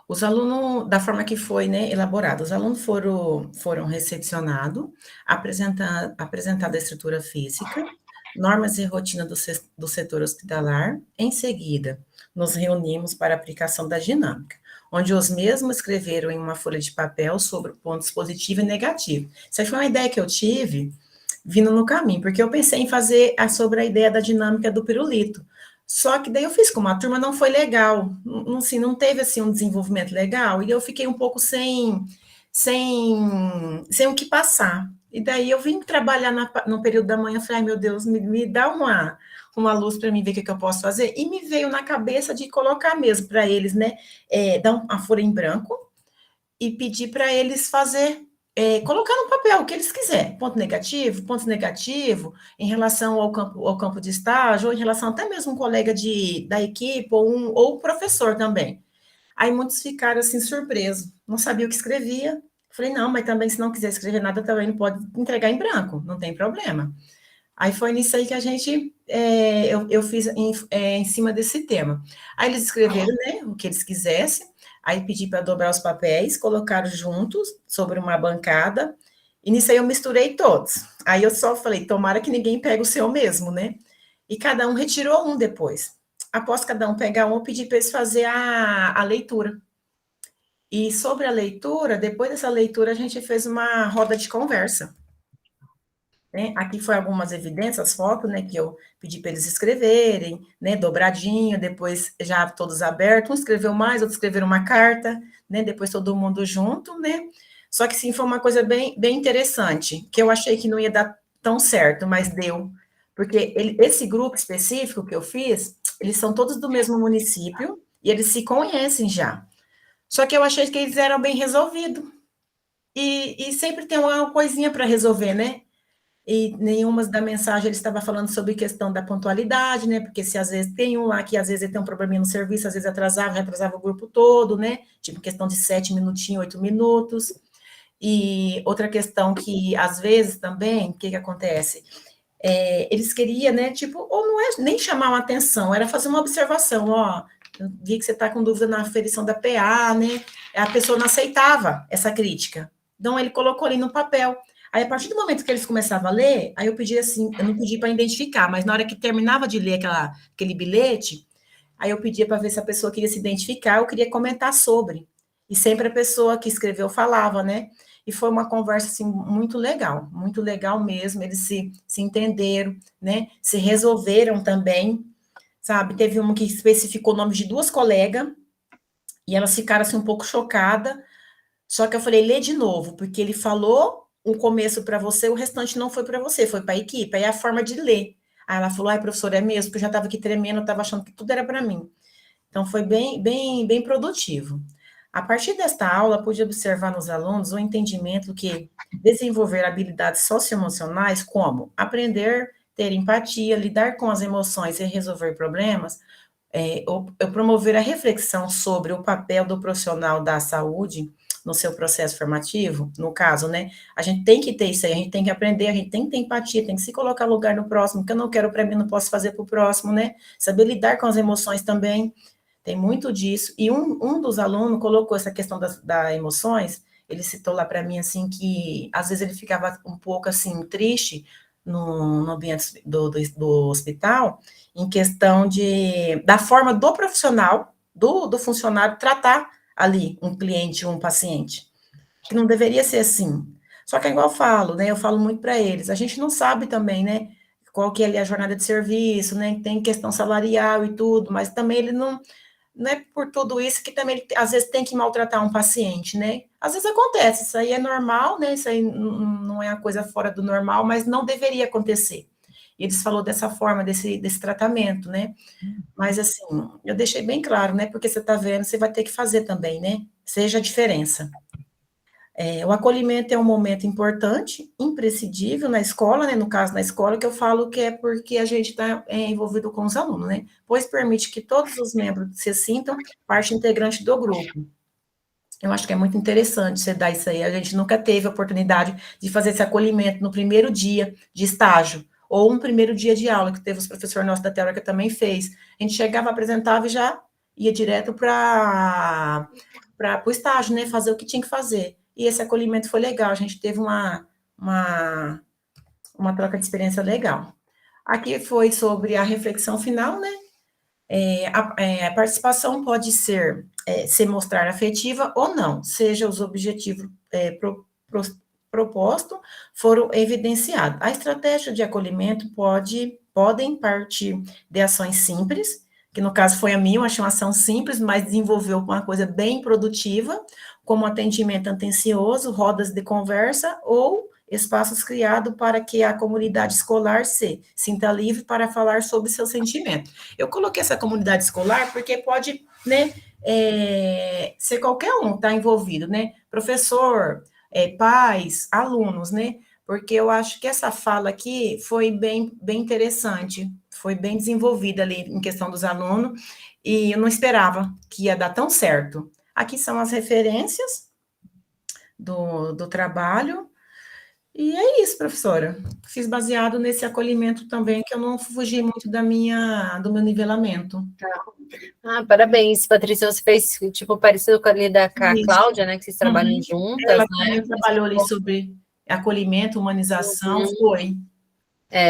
S9: Os alunos, da forma que foi, né, elaborado, os alunos foram recepcionados, apresentada a estrutura física, normas e rotina do setor hospitalar. Em seguida, nos reunimos para a aplicação da dinâmica, onde os mesmos escreveram em uma folha de papel sobre pontos positivos e negativos. Isso aí foi uma ideia que eu tive vindo no caminho, porque eu pensei em fazer sobre a ideia da dinâmica do pirulito. Só que daí eu fiz como a turma não foi legal, assim, não teve assim um desenvolvimento legal, e eu fiquei um pouco sem o que passar. E daí eu vim trabalhar no período da manhã, falei, ai meu Deus, me dá uma luz para mim ver o que eu posso fazer, e me veio na cabeça de colocar mesmo para eles, né, dar uma folha em branco e pedir para eles colocar no papel o que eles quiserem, ponto negativo, em relação ao campo de estágio, ou em relação até mesmo um colega da equipe, ou o professor também. Aí muitos ficaram assim surpresos, não sabia o que escrevia. Falei, não, mas também se não quiser escrever nada, também não pode entregar em branco, não tem problema. Aí foi nisso aí que a gente, eu fiz em cima desse tema. Aí eles escreveram, né, o que eles quisessem, aí pedi para dobrar os papéis, colocaram juntos sobre uma bancada, e nisso aí eu misturei todos. Aí eu só falei, tomara que ninguém pegue o seu mesmo, né? E cada um retirou um depois. Após cada um pegar um, eu pedi para eles fazer a leitura. E sobre a leitura, depois dessa leitura, a gente fez uma roda de conversa. né? Aqui foi algumas evidências, fotos, né, que eu pedi para eles escreverem, né, dobradinho, depois já todos abertos, um escreveu mais, outro escreveram uma carta, né, depois todo mundo junto, né? Só que sim, foi uma coisa bem, bem interessante, que eu achei que não ia dar tão certo, mas deu. Porque esse grupo específico que eu fiz, eles são todos do mesmo município e eles se conhecem já. Só que eu achei que eles eram bem resolvidos. E sempre tem uma coisinha para resolver, né? E nenhuma da mensagem ele estava falando sobre questão da pontualidade, né? Porque se às vezes tem um lá que às vezes ele tem um probleminha no serviço, às vezes atrasava o grupo todo, né? Tipo questão de 7 minutinhos, 8 minutos. E outra questão que às vezes também, o que acontece? Eles queriam, né? Tipo, ou não é nem chamar uma atenção, era fazer uma observação, ó. Eu vi que você está com dúvida na aferição da PA, né? A pessoa não aceitava essa crítica. Então, ele colocou ali no papel. Aí, a partir do momento que eles começavam a ler, aí eu pedi assim, eu não pedi para identificar, mas na hora que terminava de ler aquele bilhete, aí eu pedia para ver se a pessoa queria se identificar, eu queria comentar sobre. E sempre a pessoa que escreveu falava, né? E foi uma conversa, assim, muito legal mesmo, eles se entenderam, né? Se resolveram também, sabe? Teve uma que especificou o nome de 2 colegas, e elas ficaram, assim, um pouco chocadas, só que eu falei, lê de novo, porque ele falou um começo para você, o restante não foi para você, foi para a equipe, aí é a forma de ler. Aí ela falou, ai, professora, é mesmo, porque eu já estava aqui tremendo, eu estava achando que tudo era para mim. Então, foi bem produtivo. A partir desta aula, pude observar nos alunos o entendimento que desenvolver habilidades socioemocionais, como aprender, ter empatia, lidar com as emoções e resolver problemas, ou promover a reflexão sobre o papel do profissional da saúde no seu processo formativo, no caso, né, a gente tem que ter isso aí, a gente tem que aprender, a gente tem que ter empatia, tem que se colocar no lugar no próximo, que eu não quero para mim, não posso fazer para o próximo, né, saber lidar com as emoções também, tem muito disso, e um dos alunos colocou essa questão das emoções, ele citou lá para mim, assim, que às vezes ele ficava um pouco, assim, triste no ambiente do hospital, em questão da forma do profissional, do funcionário tratar ali um cliente, um paciente, que não deveria ser assim. Só que é igual eu falo, né, eu falo muito para eles, a gente não sabe também, né, qual que é ali a jornada de serviço, né, tem questão salarial e tudo, mas também ele não é por tudo isso que também ele, às vezes tem que maltratar um paciente, né? Às vezes acontece, isso aí é normal, né? Isso aí não é a coisa fora do normal, mas não deveria acontecer. E eles falou dessa forma, desse tratamento, né? Mas, assim, eu deixei bem claro, né? Porque você está vendo, você vai ter que fazer também, né? Seja a diferença. O acolhimento é um momento importante, imprescindível na escola, né? No caso, na escola, que eu falo que é porque a gente está envolvido com os alunos, né? Pois permite que todos os membros se sintam parte integrante do grupo. Eu acho que é muito interessante você dar isso aí. A gente nunca teve a oportunidade de fazer esse acolhimento no primeiro dia de estágio, ou um primeiro dia de aula, que teve os professores nossos da teórica também fez. A gente chegava, apresentava e já ia direto para o estágio, né? Fazer o que tinha que fazer. E esse acolhimento foi legal, a gente teve uma troca de experiência legal. Aqui foi sobre a reflexão final, né? A participação pode ser se mostrar afetiva ou não, seja os objetivos propostos foram evidenciados. A estratégia de acolhimento podem partir de ações simples, que no caso foi a minha, eu achei uma ação simples, mas desenvolveu uma coisa bem produtiva, como atendimento atencioso, rodas de conversa ou espaços criados para que a comunidade escolar se sinta livre para falar sobre seu sentimento. Eu coloquei essa comunidade escolar porque pode, né, ser qualquer um está envolvido, né, professor, pais, alunos, né, porque eu acho que essa fala aqui foi bem interessante, foi bem desenvolvida ali em questão dos alunos, e eu não esperava que ia dar tão certo. Aqui são as referências do trabalho, e é isso, professora. Fiz baseado nesse acolhimento também, que eu não fugi muito do meu nivelamento.
S1: Parabéns, Patrícia. Você fez, tipo, parecido com a Cláudia, né? Que vocês trabalham juntas,
S9: Ela
S1: né?
S9: também trabalhou ali sobre acolhimento, humanização, foi.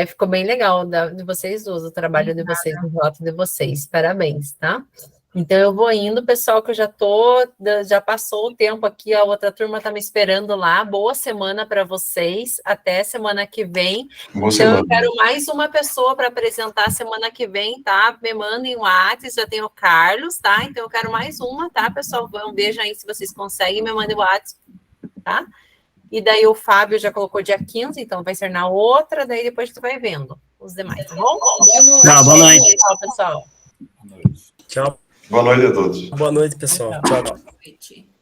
S1: Ficou bem legal de vocês duas, o trabalho de vocês, o relato de vocês. Parabéns, tá? Então, eu vou indo, pessoal, que eu já passou o tempo aqui, a outra turma está me esperando lá. Boa semana para vocês, até semana que vem.
S13: Boa
S1: então,
S13: semana.
S1: eu quero mais uma pessoa para apresentar semana que vem, tá? Me mandem o WhatsApp, já tem o Carlos, tá? Então, eu quero mais uma, tá, pessoal? Um beijo aí se vocês conseguem, me mandem o WhatsApp, tá? E daí o Fábio já colocou dia 15, então vai ser na outra, daí depois tu vai vendo os demais, tá bom?
S11: Boa noite.
S1: Tchau, pessoal.
S3: Tchau.
S13: Boa noite a todos.
S3: Boa noite, pessoal. Tchau.
S7: Noite.